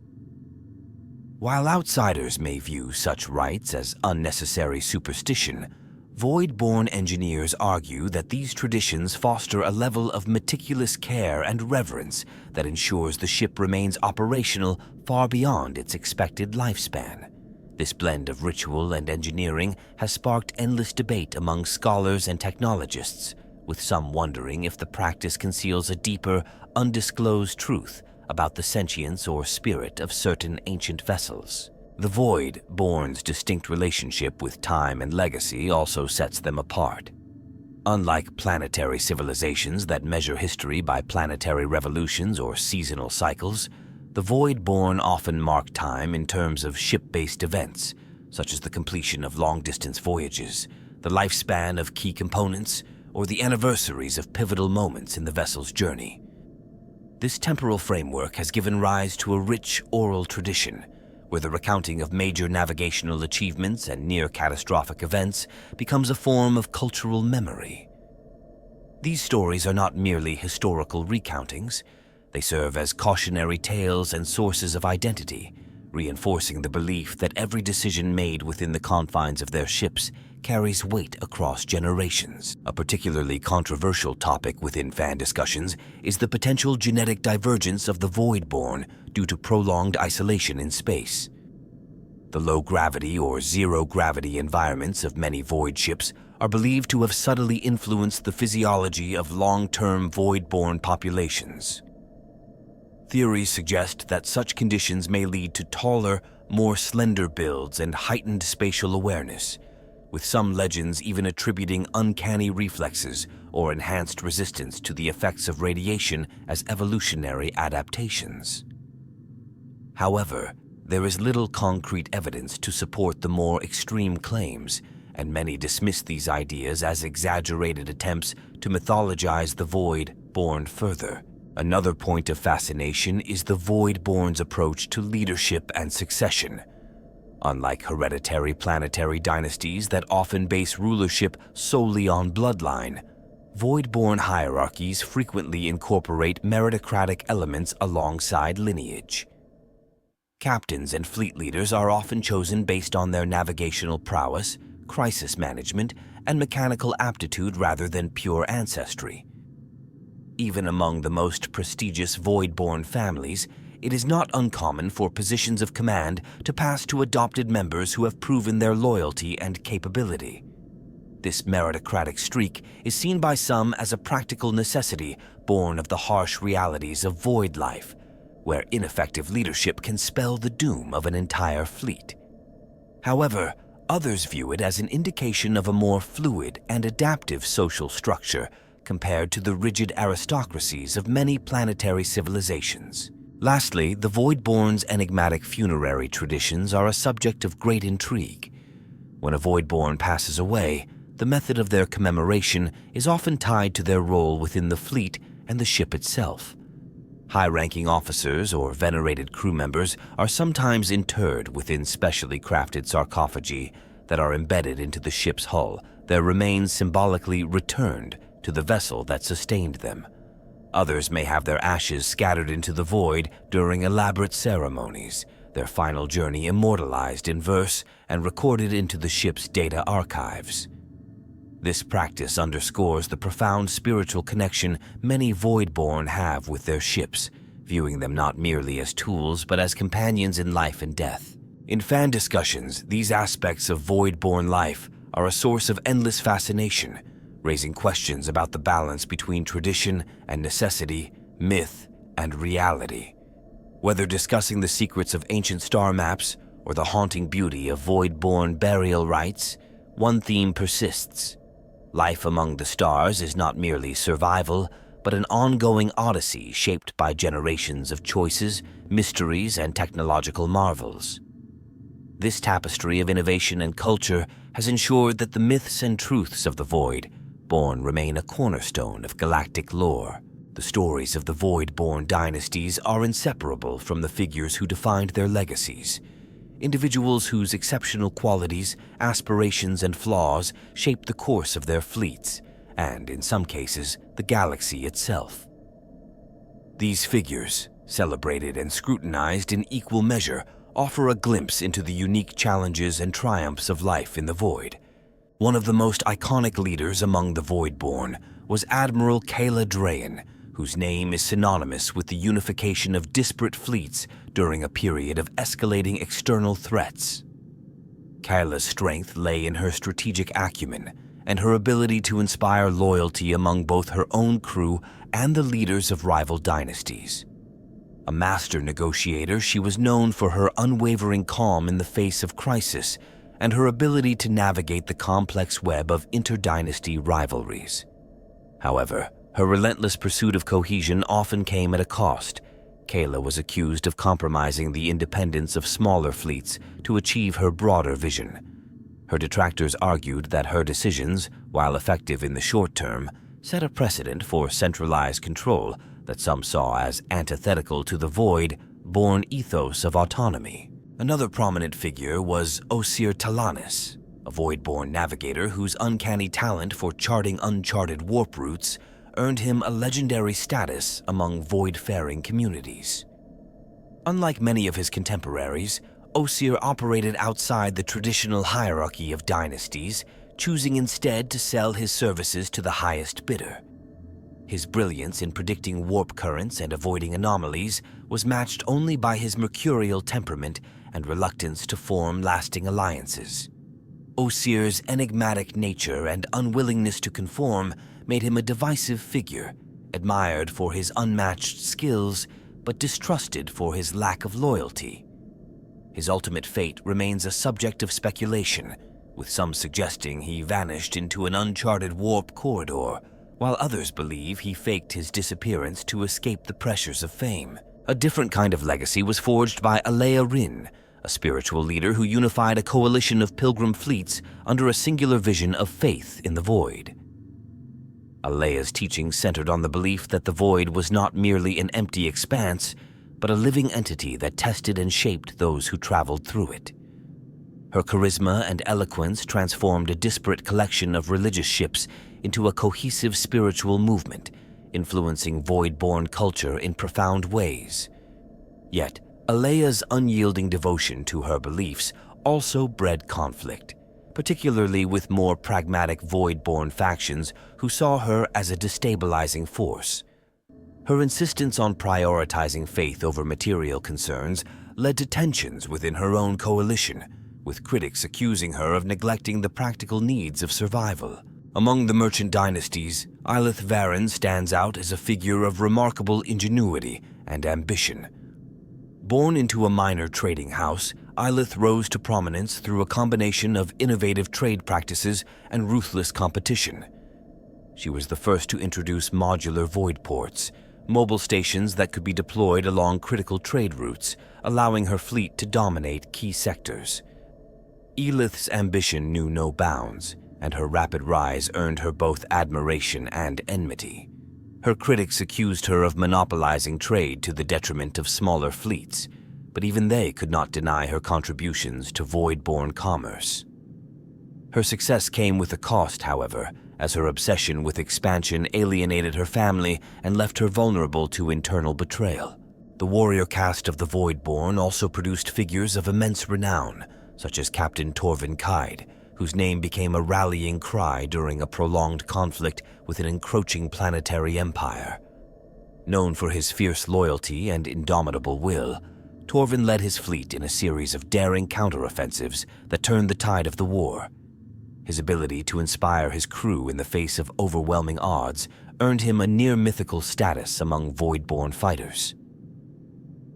While outsiders may view such rites as unnecessary superstition, Voidborn engineers argue that these traditions foster a level of meticulous care and reverence that ensures the ship remains operational far beyond its expected lifespan. This blend of ritual and engineering has sparked endless debate among scholars and technologists, with some wondering if the practice conceals a deeper, undisclosed truth about the sentience or spirit of certain ancient vessels. The Voidborn's distinct relationship with time and legacy also sets them apart. Unlike planetary civilizations that measure history by planetary revolutions or seasonal cycles, the Voidborn often mark time in terms of ship-based events, such as the completion of long-distance voyages, the lifespan of key components, or the anniversaries of pivotal moments in the vessel's journey. This temporal framework has given rise to a rich oral tradition, where the recounting of major navigational achievements and near-catastrophic events becomes a form of cultural memory. These stories are not merely historical recountings. They serve as cautionary tales and sources of identity, reinforcing the belief that every decision made within the confines of their ships carries weight across generations. A particularly controversial topic within fan discussions is the potential genetic divergence of the Voidborn due to prolonged isolation in space. The low-gravity or zero-gravity environments of many Void ships are believed to have subtly influenced the physiology of long-term Voidborn populations. Theories suggest that such conditions may lead to taller, more slender builds and heightened spatial awareness, with some legends even attributing uncanny reflexes or enhanced resistance to the effects of radiation as evolutionary adaptations. However, there is little concrete evidence to support the more extreme claims, and many dismiss these ideas as exaggerated attempts to mythologize the Voidborn further. Another point of fascination is the Voidborn's approach to leadership and succession. Unlike hereditary planetary dynasties that often base rulership solely on bloodline, Voidborn hierarchies frequently incorporate meritocratic elements alongside lineage. Captains and fleet leaders are often chosen based on their navigational prowess, crisis management, and mechanical aptitude rather than pure ancestry. Even among the most prestigious Voidborn families, it is not uncommon for positions of command to pass to adopted members who have proven their loyalty and capability. This meritocratic streak is seen by some as a practical necessity born of the harsh realities of Void life, where ineffective leadership can spell the doom of an entire fleet. However, others view it as an indication of a more fluid and adaptive social structure compared to the rigid aristocracies of many planetary civilizations. Lastly, the Voidborn's enigmatic funerary traditions are a subject of great intrigue. When a Voidborn passes away, the method of their commemoration is often tied to their role within the fleet and the ship itself. High-ranking officers or venerated crew members are sometimes interred within specially crafted sarcophagi that are embedded into the ship's hull, their remains symbolically returned to the vessel that sustained them. Others may have their ashes scattered into the void during elaborate ceremonies, their final journey immortalized in verse and recorded into the ship's data archives. This practice underscores the profound spiritual connection many Voidborn have with their ships, viewing them not merely as tools but as companions in life and death. In fan discussions, these aspects of Voidborn life are a source of endless fascination, raising questions about the balance between tradition and necessity, myth and reality. Whether discussing the secrets of ancient star maps or the haunting beauty of Voidborn burial rites, one theme persists. Life among the stars is not merely survival, but an ongoing odyssey shaped by generations of choices, mysteries, and technological marvels. This tapestry of innovation and culture has ensured that the myths and truths of the Voidborn remain a cornerstone of galactic lore. The stories of the Voidborn dynasties are inseparable from the figures who defined their legacies. Individuals whose exceptional qualities, aspirations, and flaws shaped the course of their fleets, and, in some cases, the galaxy itself. These figures, celebrated and scrutinized in equal measure, offer a glimpse into the unique challenges and triumphs of life in the Void. One of the most iconic leaders among the Voidborn was Admiral Kayla Drayan, whose name is synonymous with the unification of disparate fleets during a period of escalating external threats. Kayla's strength lay in her strategic acumen and her ability to inspire loyalty among both her own crew and the leaders of rival dynasties. A master negotiator, she was known for her unwavering calm in the face of crisis and her ability to navigate the complex web of interdynasty rivalries. However, her relentless pursuit of cohesion often came at a cost. Kayla was accused of compromising the independence of smaller fleets to achieve her broader vision. Her detractors argued that her decisions, while effective in the short term, set a precedent for centralized control that some saw as antithetical to the Voidborn ethos of autonomy. Another prominent figure was Osir Talanis, a Voidborn navigator whose uncanny talent for charting uncharted warp routes earned him a legendary status among void-faring communities. Unlike many of his contemporaries, Osir operated outside the traditional hierarchy of dynasties, choosing instead to sell his services to the highest bidder. His brilliance in predicting warp currents and avoiding anomalies was matched only by his mercurial temperament and reluctance to form lasting alliances. Osir's enigmatic nature and unwillingness to conform made him a divisive figure, admired for his unmatched skills, but distrusted for his lack of loyalty. His ultimate fate remains a subject of speculation, with some suggesting he vanished into an uncharted warp corridor, while others believe he faked his disappearance to escape the pressures of fame. A different kind of legacy was forged by Alea Rin, a spiritual leader who unified a coalition of pilgrim fleets under a singular vision of faith in the Void. Alea's teachings centered on the belief that the Void was not merely an empty expanse, but a living entity that tested and shaped those who traveled through it. Her charisma and eloquence transformed a disparate collection of religious ships into a cohesive spiritual movement, influencing Voidborn culture in profound ways. Yet, Alea's unyielding devotion to her beliefs also bred conflict, particularly with more pragmatic Voidborn factions who saw her as a destabilizing force. Her insistence on prioritizing faith over material concerns led to tensions within her own coalition, with critics accusing her of neglecting the practical needs of survival. Among the merchant dynasties, Ilith Varen stands out as a figure of remarkable ingenuity and ambition. Born into a minor trading house, Ilith rose to prominence through a combination of innovative trade practices and ruthless competition. She was the first to introduce modular void ports, mobile stations that could be deployed along critical trade routes, allowing her fleet to dominate key sectors. Elith's ambition knew no bounds, and her rapid rise earned her both admiration and enmity. Her critics accused her of monopolizing trade to the detriment of smaller fleets, but even they could not deny her contributions to Voidborn commerce. Her success came with a cost, however, as her obsession with expansion alienated her family and left her vulnerable to internal betrayal. The warrior caste of the Voidborn also produced figures of immense renown, such as Captain Torvin Kide, whose name became a rallying cry during a prolonged conflict with an encroaching planetary empire. Known for his fierce loyalty and indomitable will, Torvin led his fleet in a series of daring counteroffensives that turned the tide of the war. His ability to inspire his crew in the face of overwhelming odds earned him a near-mythical status among Voidborn fighters.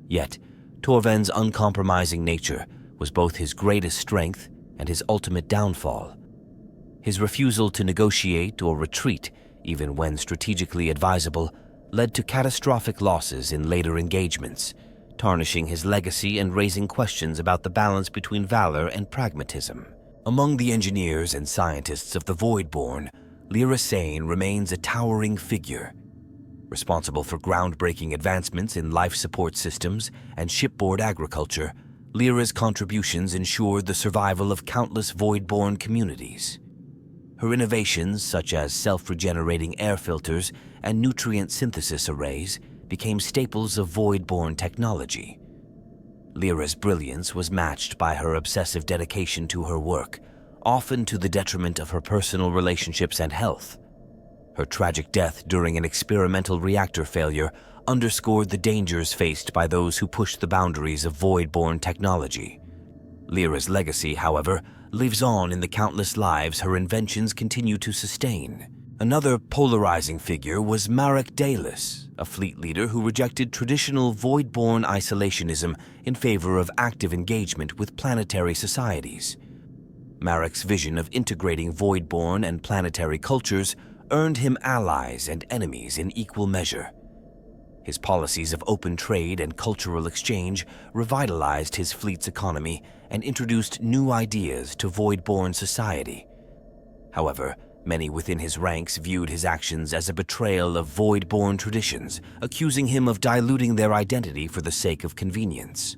Yet, Torvin's uncompromising nature was both his greatest strength and his ultimate downfall. His refusal to negotiate or retreat, even when strategically advisable, led to catastrophic losses in later engagements, tarnishing his legacy and raising questions about the balance between valor and pragmatism. Among the engineers and scientists of the Voidborn, Lyra Sane remains a towering figure. Responsible for groundbreaking advancements in life support systems and shipboard agriculture, Lyra's contributions ensured the survival of countless Voidborn communities. Her innovations, such as self-regenerating air filters and nutrient synthesis arrays, became staples of Voidborn technology. Lyra's brilliance was matched by her obsessive dedication to her work, often to the detriment of her personal relationships and health. Her tragic death during an experimental reactor failure underscored the dangers faced by those who pushed the boundaries of Voidborn technology. Lyra's legacy, however, lives on in the countless lives her inventions continue to sustain. Another polarizing figure was Marek Dalis, a fleet leader who rejected traditional Voidborn isolationism in favor of active engagement with planetary societies. Marek's vision of integrating Voidborn and planetary cultures earned him allies and enemies in equal measure. His policies of open trade and cultural exchange revitalized his fleet's economy and introduced new ideas to Voidborn society. However, many within his ranks viewed his actions as a betrayal of Voidborn traditions, accusing him of diluting their identity for the sake of convenience.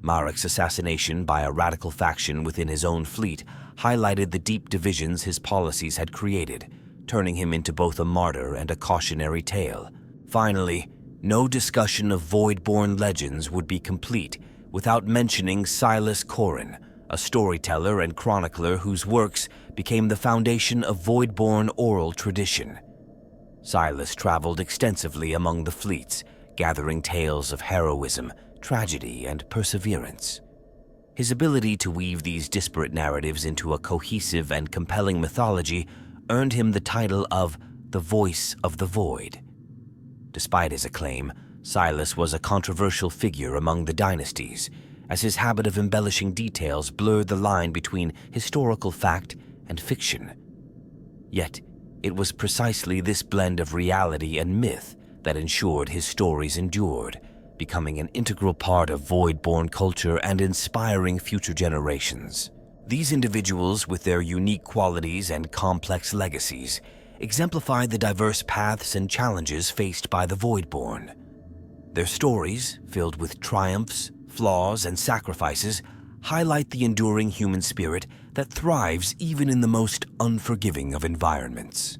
Marek's assassination by a radical faction within his own fleet highlighted the deep divisions his policies had created, turning him into both a martyr and a cautionary tale. Finally, no discussion of Voidborn legends would be complete without mentioning Silas Corrin, a storyteller and chronicler whose works became the foundation of Voidborn oral tradition. Silas traveled extensively among the fleets, gathering tales of heroism, tragedy, and perseverance. His ability to weave these disparate narratives into a cohesive and compelling mythology earned him the title of the Voice of the Void. Despite his acclaim, Silas was a controversial figure among the dynasties, as his habit of embellishing details blurred the line between historical fact and fiction. Yet, it was precisely this blend of reality and myth that ensured his stories endured, becoming an integral part of Voidborn culture and inspiring future generations. These individuals, with their unique qualities and complex legacies, exemplify the diverse paths and challenges faced by the Voidborn. Their stories, filled with triumphs, flaws, and sacrifices, highlight the enduring human spirit that thrives even in the most unforgiving of environments.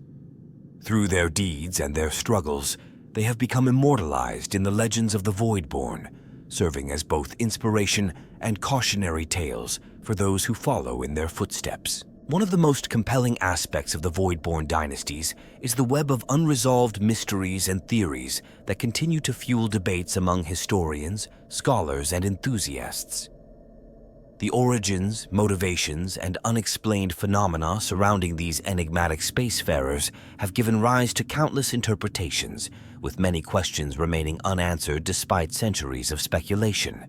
Through their deeds and their struggles, they have become immortalized in the legends of the Voidborn, serving as both inspiration and cautionary tales for those who follow in their footsteps. One of the most compelling aspects of the Voidborn dynasties is the web of unresolved mysteries and theories that continue to fuel debates among historians, scholars, and enthusiasts. The origins, motivations, and unexplained phenomena surrounding these enigmatic spacefarers have given rise to countless interpretations, with many questions remaining unanswered despite centuries of speculation.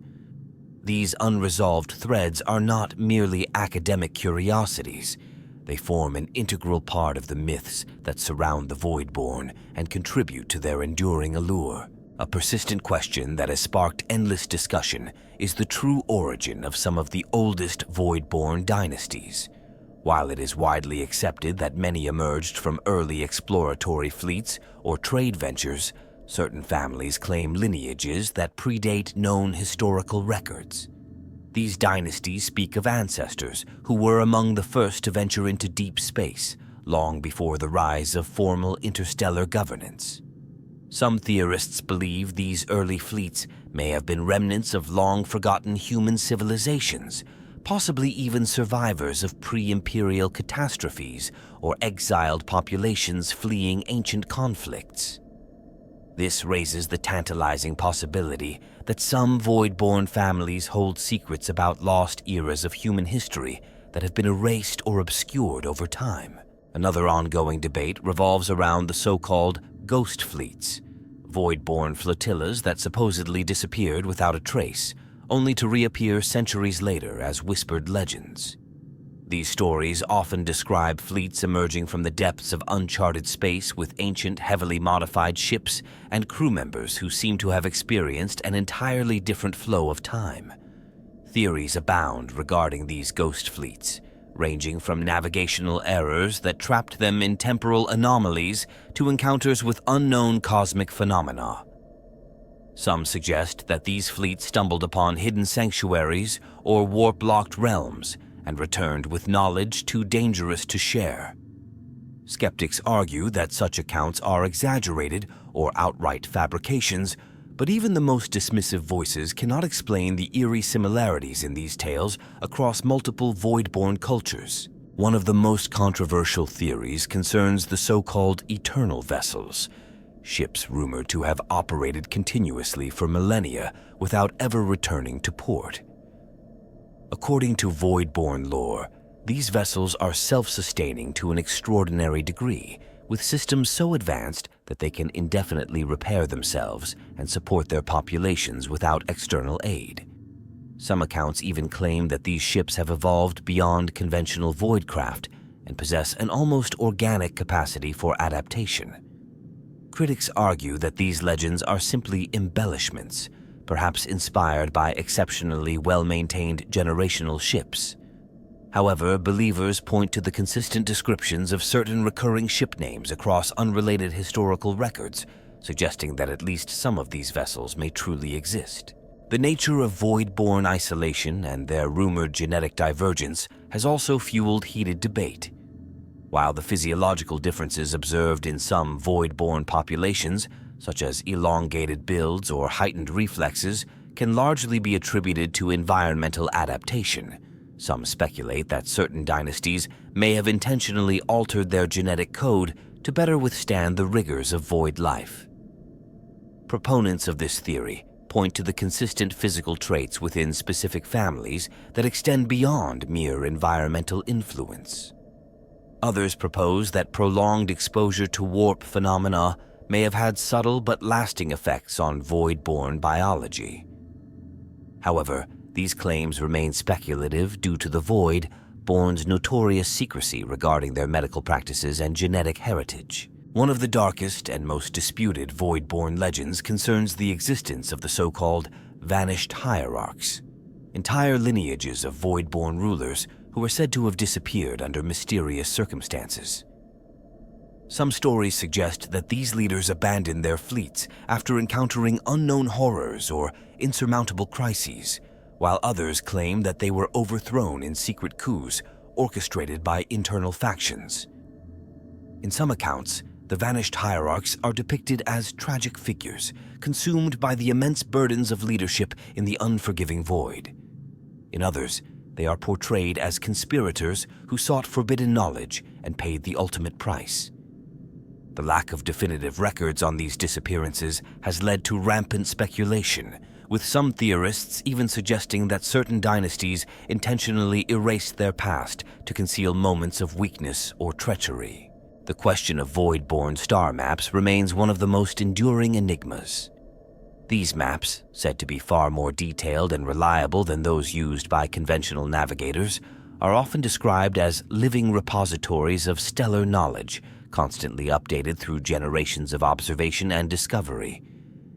These unresolved threads are not merely academic curiosities. they form an integral part of the myths that surround the Voidborn and contribute to their enduring allure. A persistent question that has sparked endless discussion is the true origin of some of the oldest Voidborn dynasties. While it is widely accepted that many emerged from early exploratory fleets or trade ventures, certain families claim lineages that predate known historical records. These dynasties speak of ancestors who were among the first to venture into deep space, long before the rise of formal interstellar governance. Some theorists believe these early fleets may have been remnants of long-forgotten human civilizations, possibly even survivors of pre-imperial catastrophes or exiled populations fleeing ancient conflicts. This raises the tantalizing possibility that some Voidborn families hold secrets about lost eras of human history that have been erased or obscured over time. Another ongoing debate revolves around the so-called ghost fleets, Voidborn flotillas that supposedly disappeared without a trace, only to reappear centuries later as whispered legends. These stories often describe fleets emerging from the depths of uncharted space with ancient, heavily modified ships and crew members who seem to have experienced an entirely different flow of time. Theories abound regarding these ghost fleets, ranging from navigational errors that trapped them in temporal anomalies to encounters with unknown cosmic phenomena. Some suggest that these fleets stumbled upon hidden sanctuaries or warp-locked realms and returned with knowledge too dangerous to share. Skeptics argue that such accounts are exaggerated or outright fabrications, but even the most dismissive voices cannot explain the eerie similarities in these tales across multiple Voidborn cultures. One of the most controversial theories concerns the so-called eternal vessels, ships rumored to have operated continuously for millennia without ever returning to port. According to Voidborn lore, these vessels are self-sustaining to an extraordinary degree, with systems so advanced that they can indefinitely repair themselves and support their populations without external aid. Some accounts even claim that these ships have evolved beyond conventional voidcraft and possess an almost organic capacity for adaptation. Critics argue that these legends are simply embellishments, perhaps inspired by exceptionally well-maintained generational ships. However, believers point to the consistent descriptions of certain recurring ship names across unrelated historical records, suggesting that at least some of these vessels may truly exist. The nature of Voidborn isolation and their rumored genetic divergence has also fueled heated debate. While the physiological differences observed in some Voidborn populations, such as elongated builds or heightened reflexes, can largely be attributed to environmental adaptation, some speculate that certain dynasties may have intentionally altered their genetic code to better withstand the rigors of void life. Proponents of this theory point to the consistent physical traits within specific families that extend beyond mere environmental influence. Others propose that prolonged exposure to warp phenomena may have had subtle but lasting effects on Voidborn biology. However, these claims remain speculative due to the Voidborn's notorious secrecy regarding their medical practices and genetic heritage. One of the darkest and most disputed Voidborn legends concerns the existence of the so-called vanished hierarchs, entire lineages of Voidborn rulers who are said to have disappeared under mysterious circumstances. Some stories suggest that these leaders abandoned their fleets after encountering unknown horrors or insurmountable crises, while others claim that they were overthrown in secret coups orchestrated by internal factions. In some accounts, the vanished hierarchs are depicted as tragic figures, consumed by the immense burdens of leadership in the unforgiving void. In others, they are portrayed as conspirators who sought forbidden knowledge and paid the ultimate price. The lack of definitive records on these disappearances has led to rampant speculation, with some theorists even suggesting that certain dynasties intentionally erased their past to conceal moments of weakness or treachery. The question of Voidborn star maps remains one of the most enduring enigmas. These maps, said to be far more detailed and reliable than those used by conventional navigators, are often described as living repositories of stellar knowledge, constantly updated through generations of observation and discovery.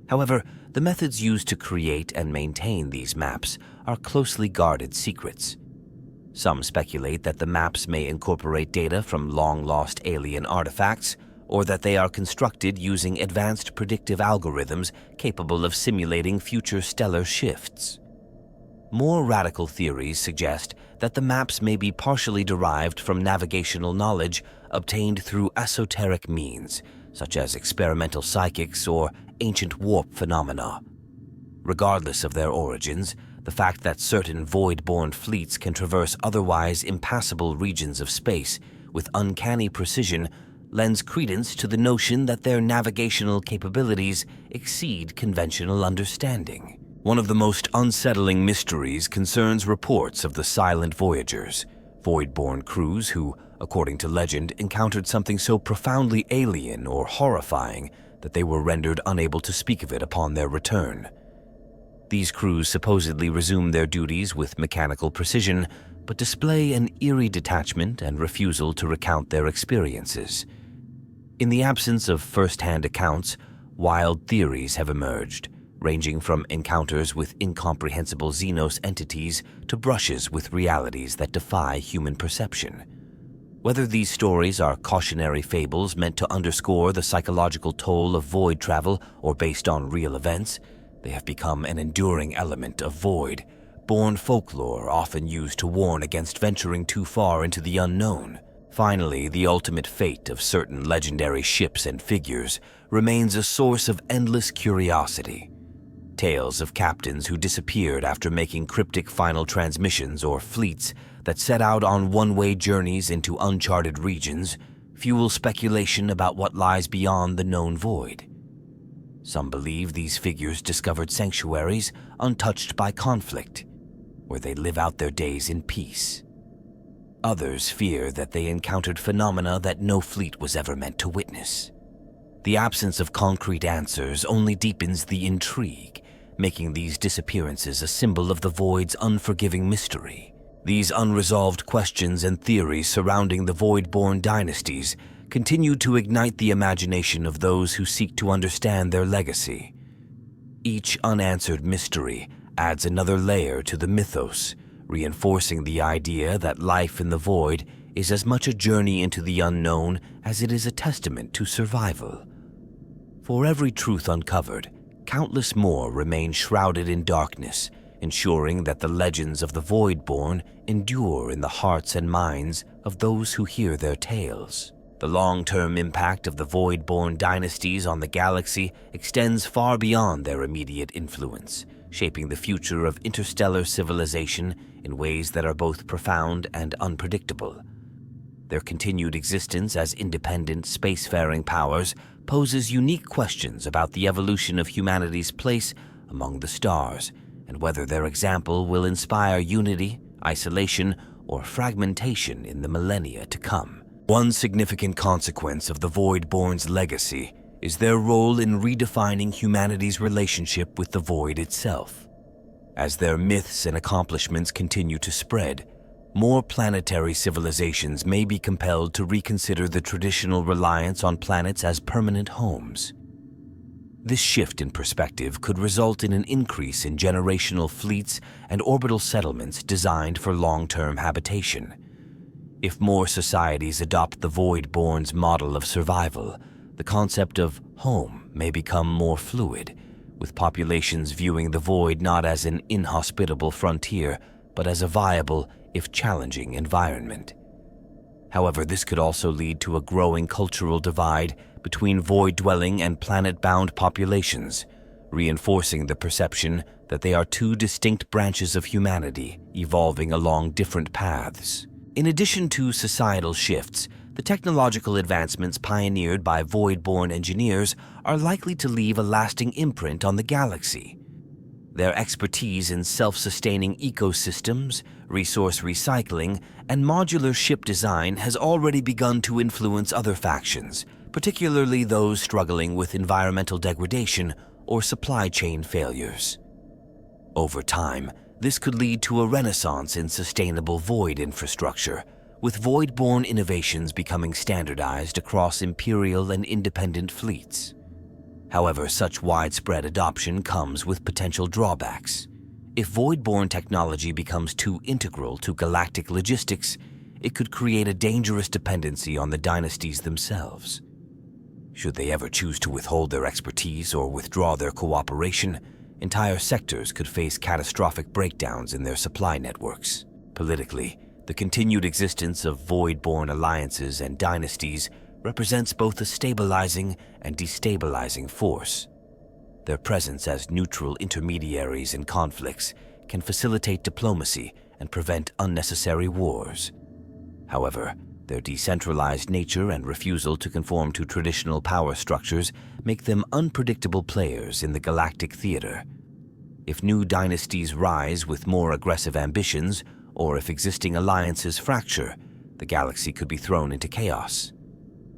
However, the methods used to create and maintain these maps are closely guarded secrets. Some speculate that the maps may incorporate data from long-lost alien artifacts, or that they are constructed using advanced predictive algorithms capable of simulating future stellar shifts. More radical theories suggest that the maps may be partially derived from navigational knowledge obtained through esoteric means, such as experimental psychics or ancient warp phenomena. Regardless of their origins, the fact that certain Voidborn fleets can traverse otherwise impassable regions of space with uncanny precision lends credence to the notion that their navigational capabilities exceed conventional understanding. One of the most unsettling mysteries concerns reports of the Silent Voyagers, Voidborn crews who, according to legend, encountered something so profoundly alien or horrifying that they were rendered unable to speak of it upon their return. These crews supposedly resume their duties with mechanical precision, but display an eerie detachment and refusal to recount their experiences. In the absence of first-hand accounts, wild theories have emerged, ranging from encounters with incomprehensible Xenos entities to brushes with realities that defy human perception. Whether these stories are cautionary fables meant to underscore the psychological toll of void travel or based on real events, they have become an enduring element of Void-born folklore often used to warn against venturing too far into the unknown. Finally, the ultimate fate of certain legendary ships and figures remains a source of endless curiosity. Tales of captains who disappeared after making cryptic final transmissions, or fleets that set out on one-way journeys into uncharted regions fuel speculation about what lies beyond the known void. Some believe these figures discovered sanctuaries untouched by conflict, where they live out their days in peace. Others fear that they encountered phenomena that no fleet was ever meant to witness. The absence of concrete answers only deepens the intrigue, making these disappearances a symbol of the Void's unforgiving mystery. These unresolved questions and theories surrounding the Voidborn dynasties continue to ignite the imagination of those who seek to understand their legacy. Each unanswered mystery adds another layer to the mythos, reinforcing the idea that life in the void is as much a journey into the unknown as it is a testament to survival. For every truth uncovered, countless more remain shrouded in darkness, ensuring that the legends of the Voidborn endure in the hearts and minds of those who hear their tales. The long-term impact of the Voidborn dynasties on the galaxy extends far beyond their immediate influence, shaping the future of interstellar civilization in ways that are both profound and unpredictable. Their continued existence as independent spacefaring powers poses unique questions about the evolution of humanity's place among the stars, and whether their example will inspire unity, isolation, or fragmentation in the millennia to come. One significant consequence of the Voidborn's legacy is their role in redefining humanity's relationship with the void itself. As their myths and accomplishments continue to spread, more planetary civilizations may be compelled to reconsider the traditional reliance on planets as permanent homes. This shift in perspective could result in an increase in generational fleets and orbital settlements designed for long-term habitation. If more societies adopt the Voidborn's model of survival, the concept of home may become more fluid, with populations viewing the void not as an inhospitable frontier, but as a viable, if challenging, environment. However, this could also lead to a growing cultural divide between void-dwelling and planet-bound populations, reinforcing the perception that they are two distinct branches of humanity evolving along different paths. In addition to societal shifts, the technological advancements pioneered by Voidborn engineers are likely to leave a lasting imprint on the galaxy. Their expertise in self-sustaining ecosystems, resource recycling, and modular ship design has already begun to influence other factions, particularly those struggling with environmental degradation or supply chain failures. Over time, This could lead to a renaissance in sustainable void infrastructure, with Voidborn innovations becoming standardized across Imperial and independent fleets. However, such widespread adoption comes with potential drawbacks. If Voidborn technology becomes too integral to galactic logistics, it could create a dangerous dependency on the dynasties themselves. Should they ever choose to withhold their expertise or withdraw their cooperation, entire sectors could face catastrophic breakdowns in their supply networks. Politically, the continued existence of Voidborn alliances and dynasties represents both a stabilizing and destabilizing force. Their presence as neutral intermediaries in conflicts can facilitate diplomacy and prevent unnecessary wars. However, their decentralized nature and refusal to conform to traditional power structures make them unpredictable players in the galactic theater. If new dynasties rise with more aggressive ambitions, or if existing alliances fracture, the galaxy could be thrown into chaos.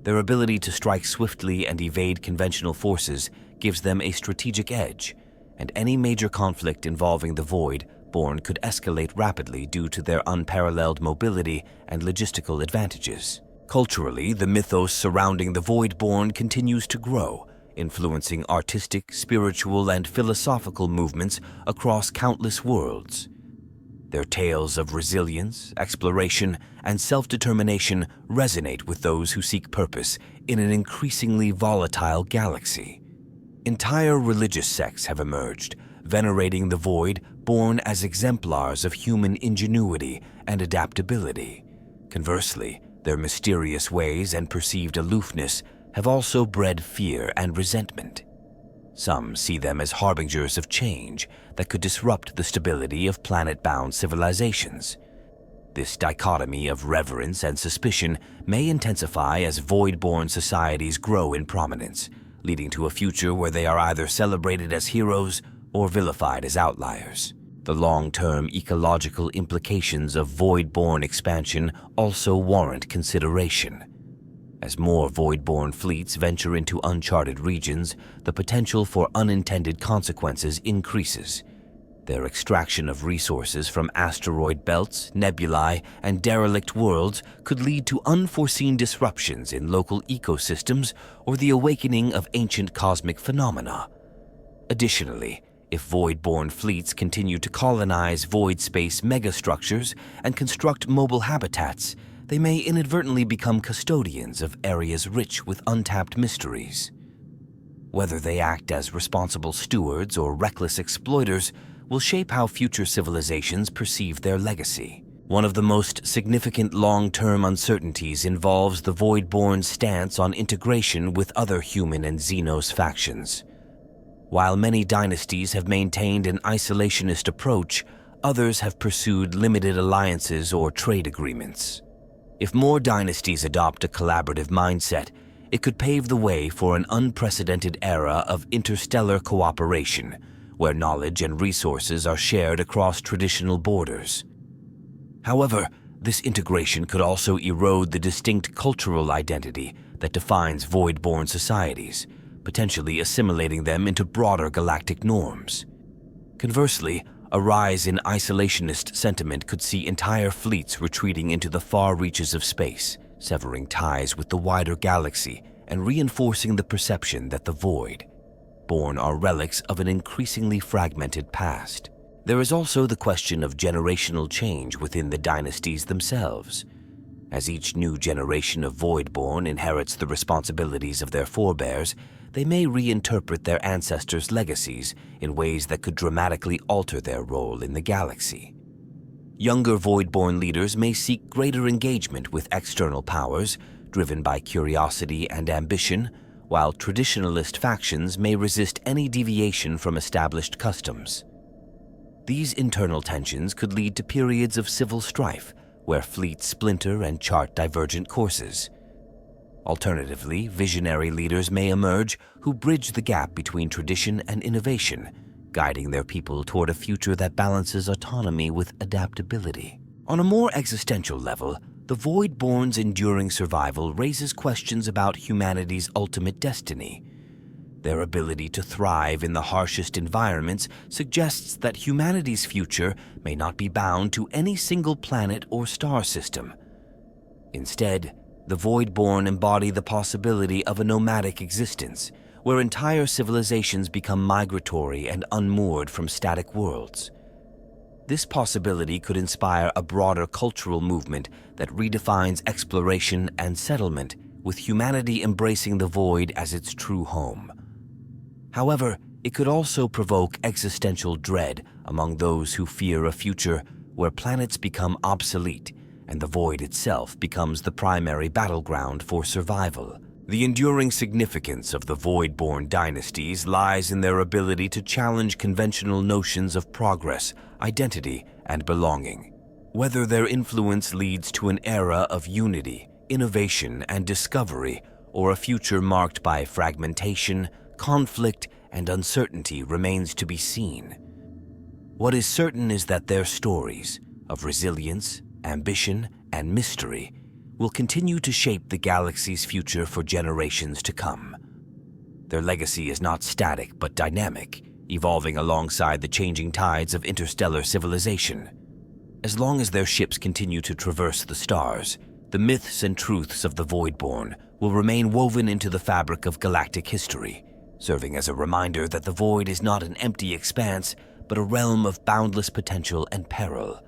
Their ability to strike swiftly and evade conventional forces gives them a strategic edge, and any major conflict involving the Voidborn could escalate rapidly due to their unparalleled mobility and logistical advantages. Culturally, the mythos surrounding the Voidborn continues to grow, influencing artistic, spiritual, and philosophical movements across countless worlds. Their tales of resilience, exploration, and self-determination resonate with those who seek purpose in an increasingly volatile galaxy. Entire religious sects have emerged, venerating the Voidborn as exemplars of human ingenuity and adaptability. Conversely, their mysterious ways and perceived aloofness have also bred fear and resentment. Some see them as harbingers of change that could disrupt the stability of planet-bound civilizations. This dichotomy of reverence and suspicion may intensify as Voidborn societies grow in prominence, leading to a future where they are either celebrated as heroes or vilified as outliers. The long-term ecological implications of Voidborn expansion also warrant consideration. As more Voidborn fleets venture into uncharted regions, the potential for unintended consequences increases. Their extraction of resources from asteroid belts, nebulae, and derelict worlds could lead to unforeseen disruptions in local ecosystems or the awakening of ancient cosmic phenomena. Additionally, if Voidborn fleets continue to colonize void space megastructures and construct mobile habitats, they may inadvertently become custodians of areas rich with untapped mysteries. Whether they act as responsible stewards or reckless exploiters will shape how future civilizations perceive their legacy. One of the most significant long-term uncertainties involves the Voidborn's stance on integration with other human and Xenos factions. While many dynasties have maintained an isolationist approach, others have pursued limited alliances or trade agreements. If more dynasties adopt a collaborative mindset, it could pave the way for an unprecedented era of interstellar cooperation, where knowledge and resources are shared across traditional borders. However, this integration could also erode the distinct cultural identity that defines Voidborn societies, potentially assimilating them into broader galactic norms. Conversely, a rise in isolationist sentiment could see entire fleets retreating into the far reaches of space, severing ties with the wider galaxy and reinforcing the perception that the Voidborn are relics of an increasingly fragmented past. There is also the question of generational change within the dynasties themselves. As each new generation of Voidborn inherits the responsibilities of their forebears, they may reinterpret their ancestors' legacies in ways that could dramatically alter their role in the galaxy. Younger Voidborn leaders may seek greater engagement with external powers, driven by curiosity and ambition, while traditionalist factions may resist any deviation from established customs. These internal tensions could lead to periods of civil strife, where fleets splinter and chart divergent courses. Alternatively, visionary leaders may emerge who bridge the gap between tradition and innovation, guiding their people toward a future that balances autonomy with adaptability. On a more existential level, the Voidborn's enduring survival raises questions about humanity's ultimate destiny. Their ability to thrive in the harshest environments suggests that humanity's future may not be bound to any single planet or star system. Instead, the Voidborn embody the possibility of a nomadic existence, where entire civilizations become migratory and unmoored from static worlds. This possibility could inspire a broader cultural movement that redefines exploration and settlement, with humanity embracing the void as its true home. However, it could also provoke existential dread among those who fear a future where planets become obsolete and the void itself becomes the primary battleground for survival. The enduring significance of the Voidborn dynasties lies in their ability to challenge conventional notions of progress, identity, and belonging. Whether their influence leads to an era of unity, innovation, and discovery, or a future marked by fragmentation, conflict, and uncertainty remains to be seen. What is certain is that their stories of resilience, ambition, and mystery will continue to shape the galaxy's future for generations to come. Their legacy is not static but dynamic, evolving alongside the changing tides of interstellar civilization. As long as their ships continue to traverse the stars, the myths and truths of the Voidborn will remain woven into the fabric of galactic history, serving as a reminder that the void is not an empty expanse, but a realm of boundless potential and peril.